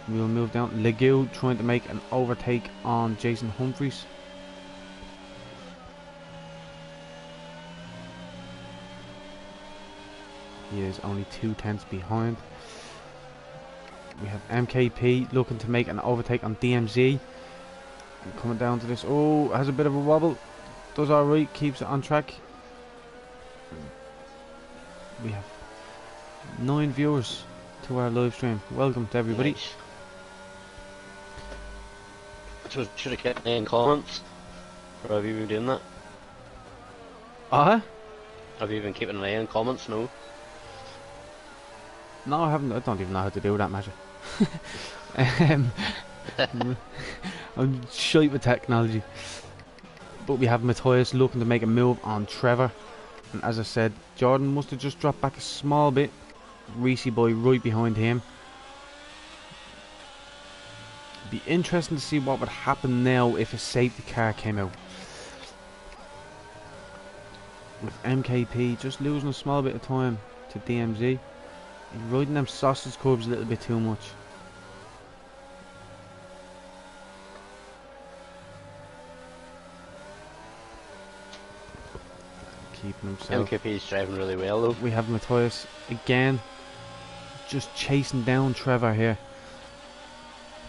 We will move down. Legu trying to make an overtake on Jason Humphries. He is only 2 tenths behind. We have MKP looking to make an overtake on DMZ. And coming down to this. Oh, has a bit of a wobble. Does alright, keeps it on track. We have 9 viewers to our live stream. Welcome to everybody. Nice. Should have kept 9 comments. Or have you been doing that? Have you been keeping an eye on comments? No. No, I haven't. I don't even know how to do that, Masha. I'm shite with technology. But we have Matthias looking to make a move on Trevor. And as I said, Jordan must have just dropped back a small bit. Reese boy right behind him. Be interesting to see what would happen now if a safety car came out. With MKP just losing a small bit of time to DMZ. He's riding them sausage curves a little bit too much. Keeping himself. MKP's driving really well though. We have Matthias again just chasing down Trevor here.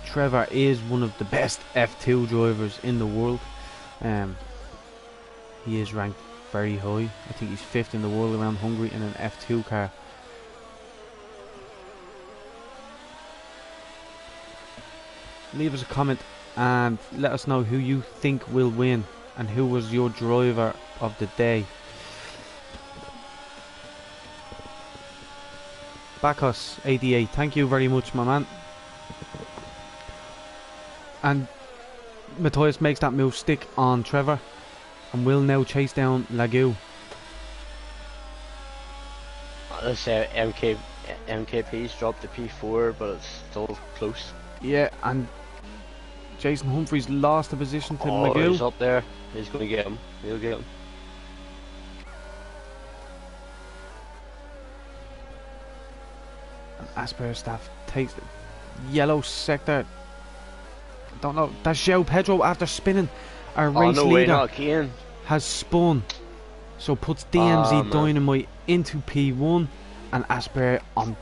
Trevor is one of the best F2 drivers in the world. He is ranked very high. I think he's 5th in the world around Hungary in an F2 car. Leave us a comment and let us know who you think will win and who was your driver of the day. Bacchus 88, thank you very much, my man. And Matthias makes that move stick on Trevor and will now chase down Lagu. Let's say MKP's dropped to P4, but it's still close. Yeah, and Jason Humphries lost the position to Lagu. He's up there. He's going to get him. He'll get him. And Asperger's staff takes the yellow sector. Don't know. That's João Pedro after spinning. Our race leader has spun. So puts DMZ Dynamite into P1 and Asper on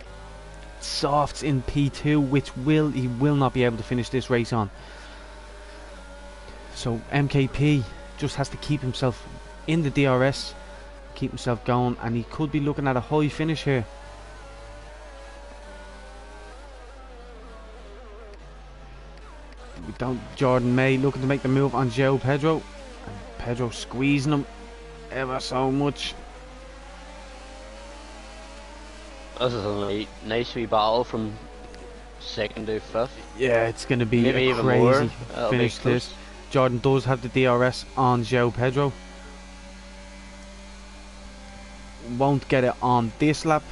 softs in P2, which he will not be able to finish this race on. So MKP just has to keep himself in the DRS, keep himself going, and he could be looking at a high finish here. We don't. Jordan May looking to make the move on João Pedro, and Pedro squeezing him ever so much. This is a nice wee battle from second to fifth. Yeah, it's going to be Maybe a even crazy more. finish to this. Jordan does have the DRS on João Pedro. Won't get it on this lap.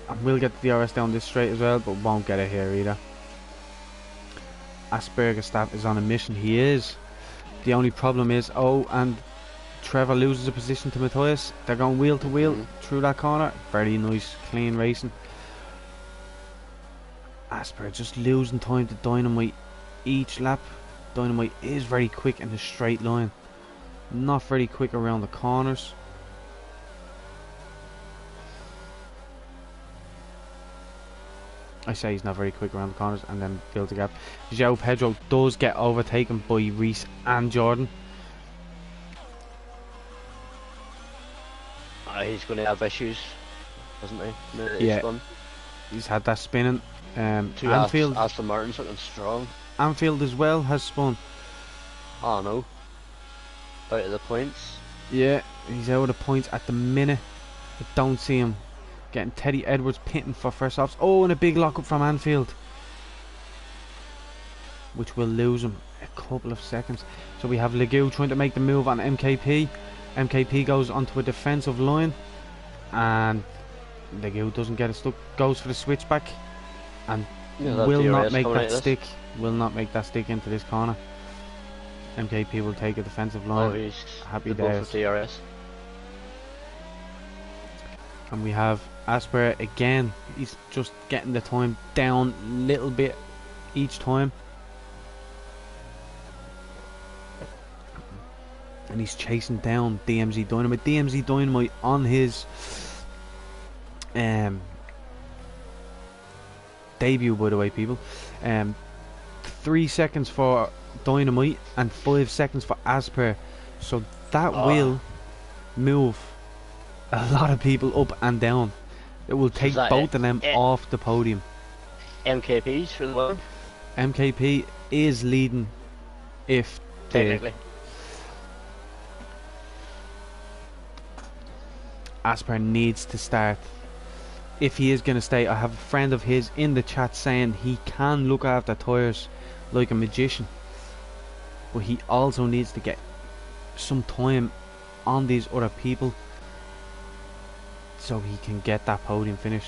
And will get the DRS down this straight as well, but won't get it here either. Asperger staff is on a mission. He is. The only problem is, and Trevor loses a position to Matthias. They're going wheel to wheel through that corner. Very nice, clean racing. Asper just losing time to Dynamite each lap. Dynamite is very quick in a straight line. Not very quick around the corners. I say he's not very quick around the corners and then builds a gap. João Pedro does get overtaken by Reese and Jordan. He's going to have issues, isn't he? Yeah, he's had that spinning. Anfield, Aston Martin's looking strong. Anfield as well has spun. Oh no. Out of the points. Yeah, he's out of the points at the minute. I don't see him getting Teddy Edwards pitting for first offs. Oh, and a big lockup from Anfield, which will lose him a couple of seconds. So we have Legoux trying to make the move on MKP. MKP goes onto a defensive line, and Legoux doesn't get it stuck. Goes for the switchback, and will not make that stick. Will not make that stick into this corner. MKP will take a defensive line. Oh, he's happy days. DRS. And we have Asper again. He's just getting the time down a little bit each time. And he's chasing down DMZ Dynamite. DMZ Dynamite on his debut, by the way, people. 3 seconds for Dynamite and 5 seconds for Asper. So that will move a lot of people up and down. It will take both of them off the podium. MKP's for the win. MKP is leading if technically. Asper needs to start. If he is going to stay, I have a friend of his in the chat saying he can look after tyres like a magician, but he also needs to get some time on these other people so he can get that podium finish.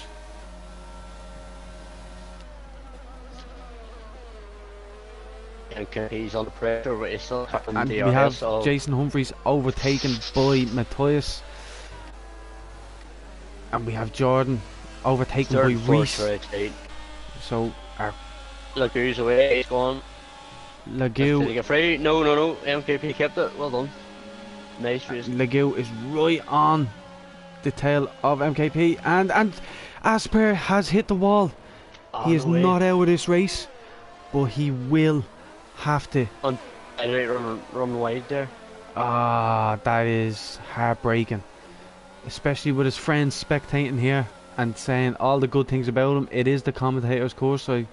He's under pressure, but he's still having and DRS. We have Jason Humphreys overtaken by Matthias, and we have Jordan overtaken by Reese. So our Legoux's away, he's gone. Legoux. Did he get free? No. MKP kept it. Well done. Nice race. Legoux is right on the tail of MKP, and Asper has hit the wall. He is not out of this race, but he will have to run wide there. That is heartbreaking, especially with his friends spectating here and saying all the good things about him. It is the commentator's course, I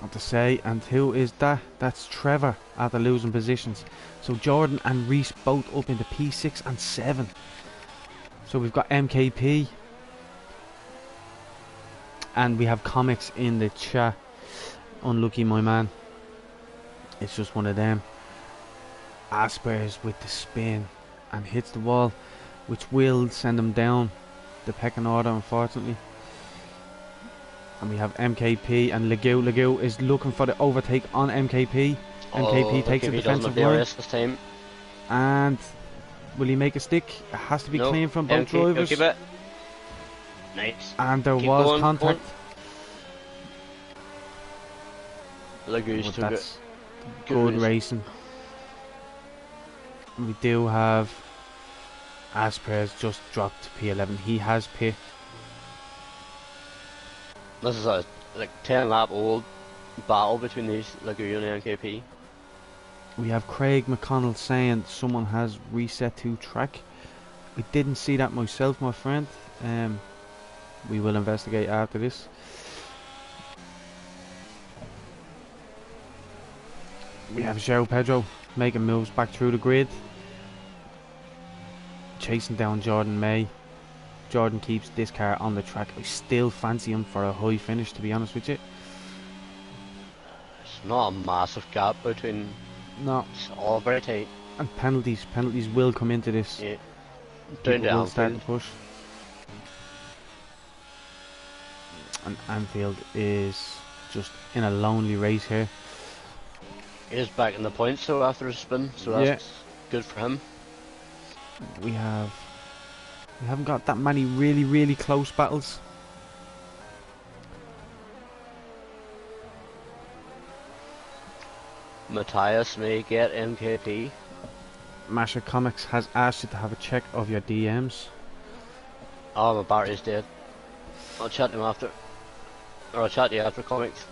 have to say. And who is that? That's Trevor at the losing positions. So Jordan and Reese both up into P6 and 7. So we've got MKP, and we have comics in the chat. Unlucky, my man. It's just one of them. Asper's with the spin and hits the wall, which will send him down the pecking order, unfortunately. And we have MKP and Legoux. Legoux is looking for the overtake on MKP. MKP takes a defensive line. This time. And will he make a stick? It has to be clean from both drivers. Keep it. Nice. And there was contact. Legoux took it. Good racing. We do have Asper's just dropped to P11. He has P. This is a 10 lap old battle between these Legoux and MKP. We have Craig McConnell saying someone has reset to track. I didn't see that myself, my friend. We will investigate after this. We have João Pedro making moves back through the grid, chasing down Jordan May. Jordan keeps this car on the track. I still fancy him for a high finish, to be honest with you. It's not a massive gap between. No. It's all very tight. And penalties will come into this. Yeah. People Down will start Anfield. to push. And Anfield is just in a lonely race here. He is back in the points though after a spin, so that's good for him. We haven't got that many really close battles. Matthias may get MKP. Masha Comics has asked you to have a check of your DMs. Oh, my battery's dead. I'll chat to him after. Or I'll chat to you after comics.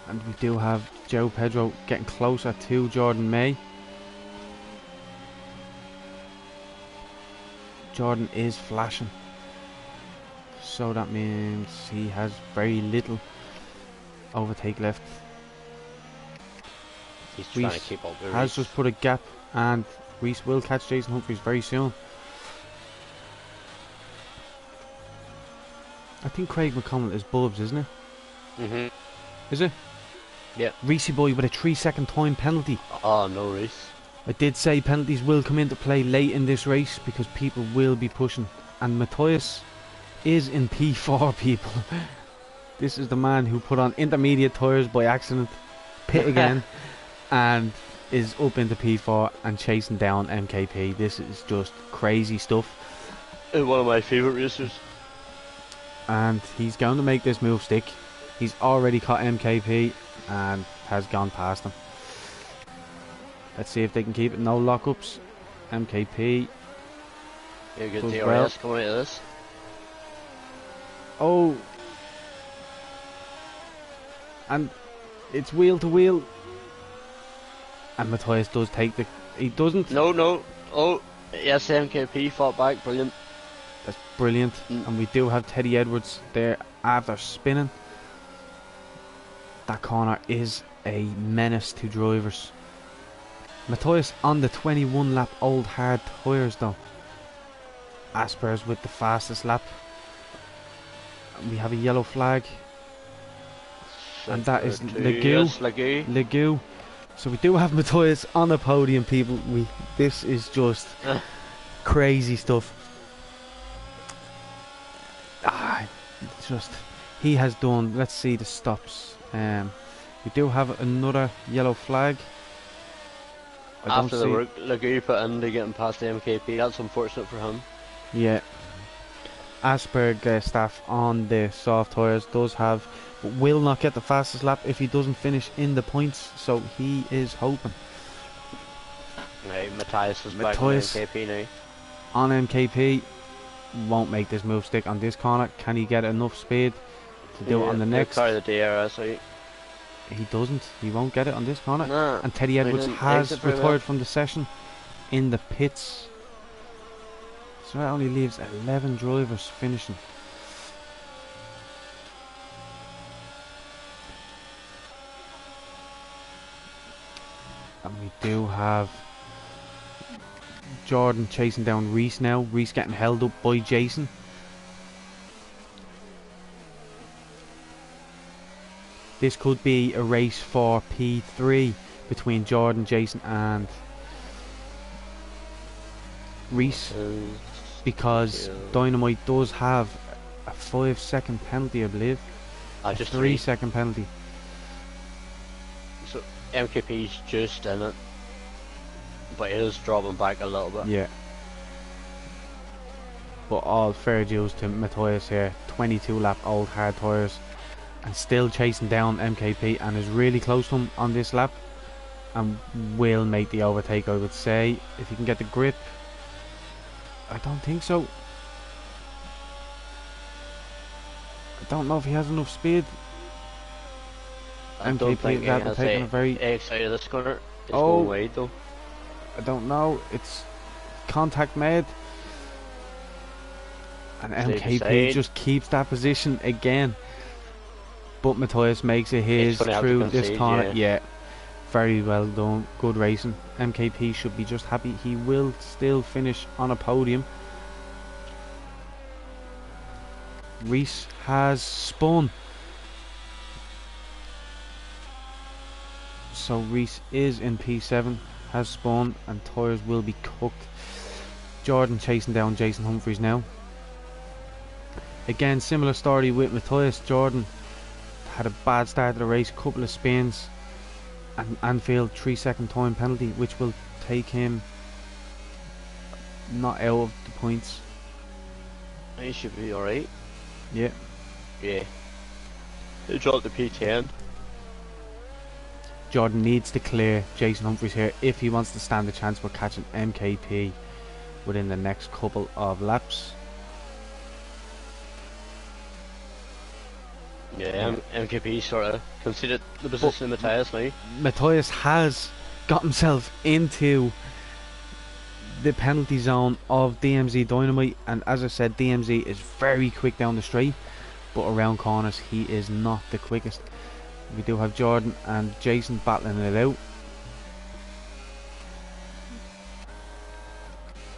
And we do have João Pedro getting closer to Jordan May. Jordan is flashing, so that means he has very little overtake left. He's trying to keep up with has Reece. just put a gap, and Reece will catch Jason Humphries very soon. I think Craig McConnell is Bubs, isn't it? Is it? Yeah. Reece boy with a 3-second time penalty. Oh, no Reece. I did say penalties will come into play late in this race because people will be pushing, and Matthias is in P4, people. This is the man who put on intermediate tyres by accident, pit again, and is up into P4 and chasing down MKP. This is just crazy stuff. One of my favourite racers. And he's going to make this move stick. He's already caught MKP and has gone past him. Let's see if they can keep it. No lockups. MKP. You get does DRS well. coming out of this. Oh. And it's wheel to wheel. And Matthias does take the... He doesn't. No. Oh, yes, MKP fought back. Brilliant. That's brilliant. And we do have Teddy Edwards there after spinning. That corner is a menace to drivers. Matthias on the 21 lap old hard tyres though. Aspers with the fastest lap. And we have a yellow flag. And that is Legou. Yes, Legou. So we do have Matthias on the podium, people. This is just crazy stuff. He has done. Let's see the stops. We do have another yellow flag. After the work Legou put in to getting past the MKP, that's unfortunate for him. Yeah. Asperg staff on the soft tyres does have, but will not get the fastest lap if he doesn't finish in the points. So he is hoping. Right, Matthias is back on MKP now. On MKP, won't make this move stick on this corner. Can he get enough speed to do it on the next? Carry the DRS out. He doesn't. He won't get it on this corner. Nah, and Teddy Edwards has retired from the session in the pits. So that only leaves 11 drivers finishing. And we do have Jordan chasing down Reece now. Reece getting held up by Jason. This could be a race for P3 between Jordan, Jason and Reece, because Dynamite does have a 5-second penalty, I believe. Just 3-second penalty. So MKP's just in it, but it is dropping back a little bit. Yeah. But all fair dues to Matthias here. 22 lap old hard tyres. And still chasing down MKP, and is really close to him on this lap, and will make the overtake, I would say, if he can get the grip. I don't think so. I don't know if he has enough speed. I don't think he has a very X out of this corner. It's going Oh, wide though. I don't know. It's contact made. And Side to MKP side. just keeps that position again. But Matthias makes it It's his gonna have to through this concede, corner. yeah. Yeah, very well done. Good racing. MKP should be just happy. He will still finish on a podium. Reese has spun. So Reese is in P7, has spun, and tyres will be cooked. Jordan chasing down Jason Humphries now. Again, similar story with Matthias. Jordan had a bad start to the race, couple of spins, and Anfield 3-second time penalty, which will take him not out of the points. He should be alright. Yeah. Yeah. He dropped the P10. Jordan needs to clear Jason Humphries here if he wants to stand a chance with catching MKP within the next couple of laps. Yeah, MKP sort of conceded the position of Matthias now. Matthias has got himself into the penalty zone of DMZ Dynamite, and as I said, DMZ is very quick down the straight, but around corners he is not the quickest. We do have Jordan and Jason battling it out.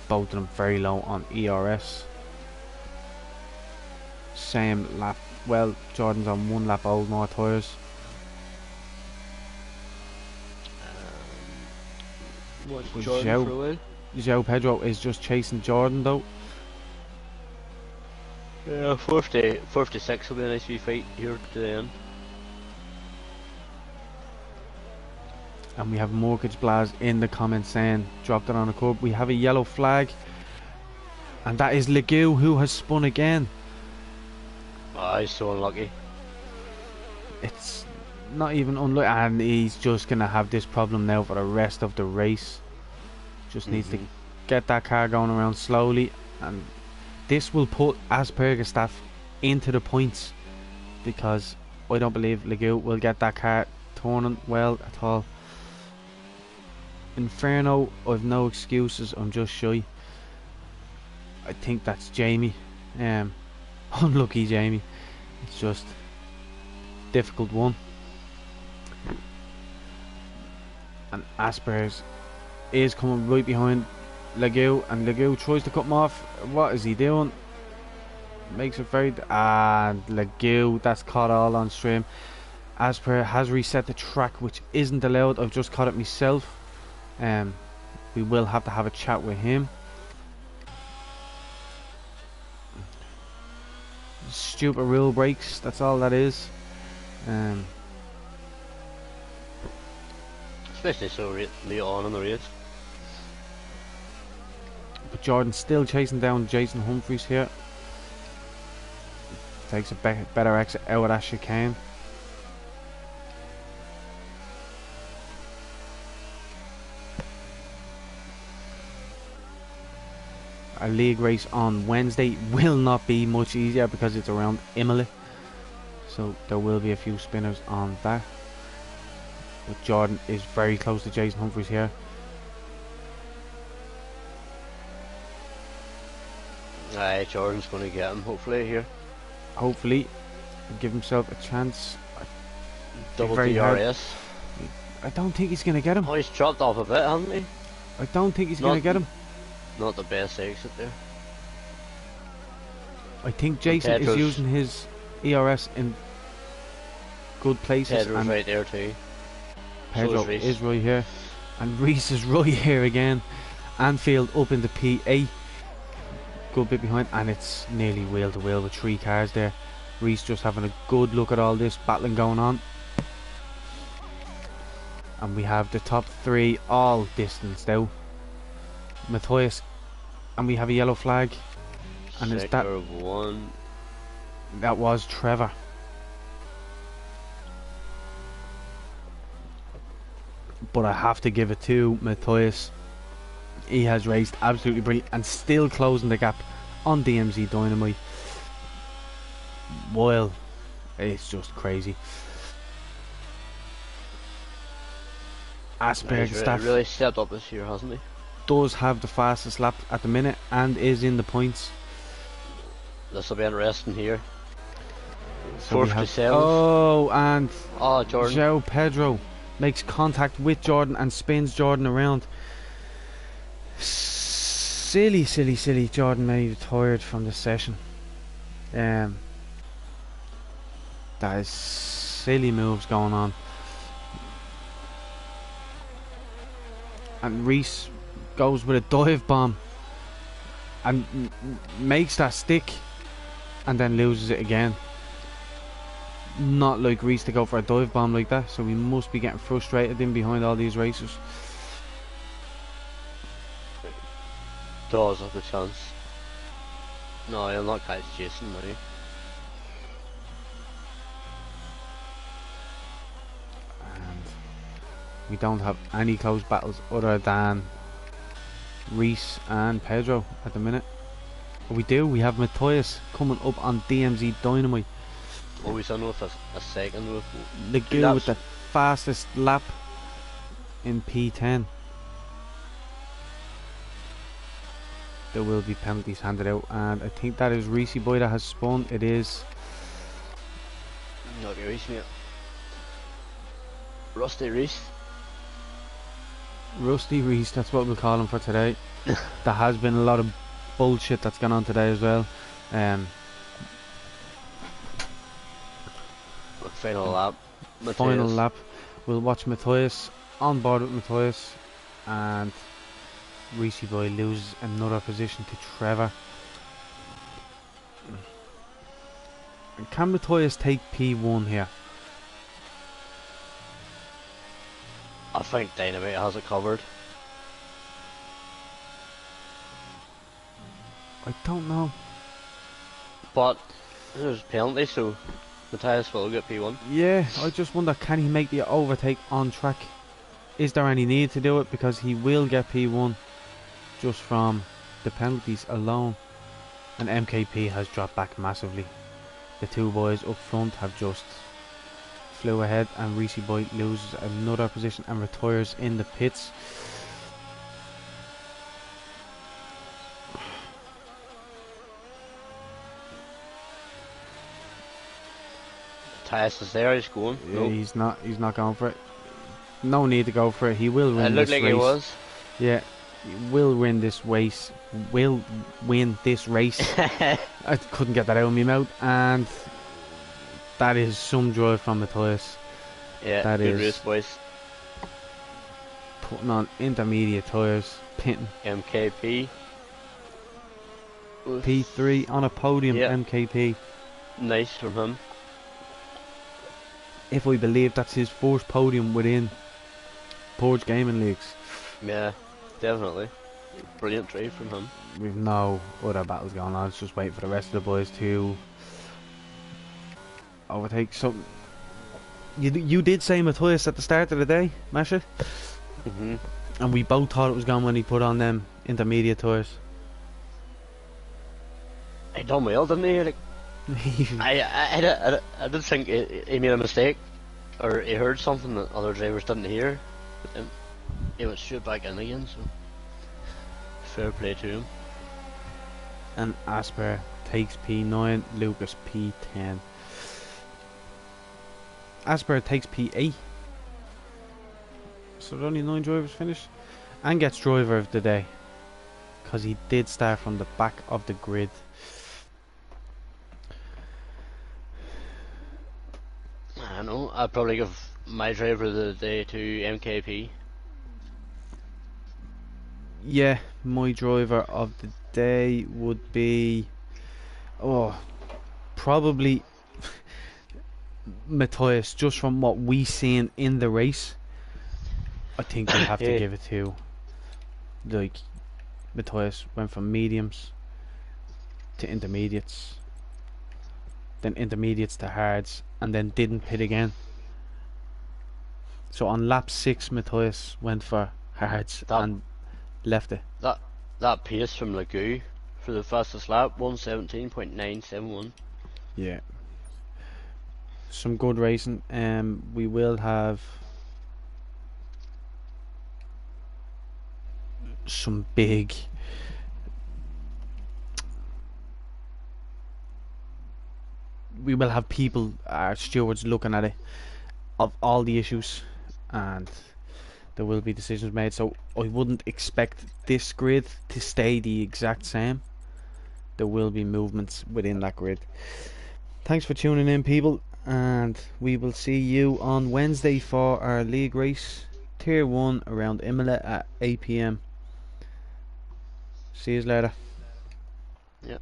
Both of them very low on ERS. Same lap. Well, Jordan's on 1 lap old, more tyres. What's Was Jordan for a while? João Pedro is just chasing Jordan though. Yeah, 56 will be a nice wee fight here to the end. And we have Mortgage Blaz in the comments saying dropped it on a curb. We have a yellow flag, and that is Legou who has spun again. Oh, he's so unlucky. It's not even unlucky, and he's just gonna have this problem now for the rest of the race. Just needs to get that car going around slowly, and this will put Asperger's into the points, because I don't believe Legou will get that car turning well at all. Inferno, I've no excuses, I'm just shy. I think that's Jamie. Unlucky Jamie. It's just difficult one. And Asperger's is coming right behind Legou, and Legou tries to cut him off. What is he doing? Makes it very... Legou, that's caught all on stream. Asper has reset the track, which isn't allowed. I've just caught it myself. We will have to have a chat with him. Stupid rule breaks, that's all that is. Especially so late on in the race. But Jordan's still chasing down Jason Humphries here. Takes a better exit out of that chicane. A league race on Wednesday will not be much easier because it's around Imola, so there will be a few spinners on that. But Jordan is very close to Jason Humphries here. Aye, Jordan's going to get him hopefully here. Hopefully, give himself a chance. Double very DRS. I don't think he's going to get him. Oh, he's dropped off a bit, hasn't he? I don't think he's going to get him. Not the best exit there. I think Jason is using his ERS in good places. Pedro's and right there too. Pedro So is right here. And Reese is right here again. Anfield up into P8. Good bit behind. And it's nearly wheel to wheel with 3 cars there. Reese just having a good look at all this battling going on. And we have the top 3 all distanced out. Matthias, and we have a yellow flag, and is that one? That was Trevor. But I have to give it to Matthias. He has raced absolutely brilliant and still closing the gap on DMZ Dynamite. Well, it's just crazy. He's Asperger's really stepped up this year, hasn't he? does have the fastest lap at the minute and is in the points. This will be interesting here. So we Fourth to have seventh. and Jordan. João Pedro makes contact with Jordan and spins Jordan around. Silly Jordan may be retired from this session. That is silly moves going on. And Reese goes with a dive bomb and makes that stick and then loses it again. Not like Reese to go for a dive bomb like that, so we must be getting frustrated in behind all these racers. Does have a chance. No, he'll not catch Jason, will he? And we don't have any close battles other than Reese and Pedro at the minute. But we do, we have Matthias coming up on DMZ Dynamite. Oh, he's on with a second with the girl with the fastest lap in P10. There will be penalties handed out, and I think that is Reese Boy that has spun. It is. Not Reese, mate. Rusty Reese. Rusty Reese, that's what we'll call him for today. There has been a lot of bullshit that's gone on today as well. Final lap. Matthias. Final lap. We'll watch Matthias on board with Matthias, and Reese Boy loses another position to Trevor. And can Matthias take P1 here? I think Dynamite has it covered. I don't know. But there's penalty, so Matthias will get P1. Yeah, I just wonder, can he make the overtake on track? Is there any need to do it? Because he will get P1 just from the penalties alone. And MKP has dropped back massively. The two boys up front have just flew ahead, and Reese Boy loses another position and retires in the pits. Matthias is there, he's going. Yeah, Nope. he's not going for it. No need to go for it. He will win It this looked like race. he was. Yeah, he will win this race. Will win this race. I couldn't get that out of my mouth, and that is some drive from Matthias. Yeah, that good is race, boys. Putting on intermediate tyres, pitting. MKP. P3 on a podium, yeah. MKP. Nice from him. If I believe that's his first podium within Purge Gaming Leagues. Yeah, definitely. Brilliant drive from him. We've no other battles going on. Let's just wait for the rest of the boys to overtake. So you did say Matthias at the start of the day, Masha? And we both thought it was gone when he put on them intermediate tyres. He done well, didn't he? Like, I did think he made a mistake, or he heard something that other drivers didn't hear. But then he went straight back in again, so fair play to him. And Asper takes P9, Lucas P10. Asper takes P8. So only 9 drivers finished. And gets driver of the day, because he did start from the back of the grid. I know, I'd probably give my driver of the day to MKP. Yeah, my driver of the day would be, probably Matthias, just from what we seen in the race. I think we have to give it to, like, Matthias went from mediums to intermediates, then intermediates to hards, and then didn't pit again. So on lap 6 Matthias went for hards and left it. That pace from Lagoo for the fastest lap, 1:17.971. Yeah, some good racing. We will have some big we will have people, stewards looking at it, of all the issues, and there will be decisions made. So I wouldn't expect this grid to stay the exact same. There will be movements within that grid. Thanks for tuning in, people, and we will see you on Wednesday for our league race, Tier 1 around Imola at 8 PM. See you later. Yeah.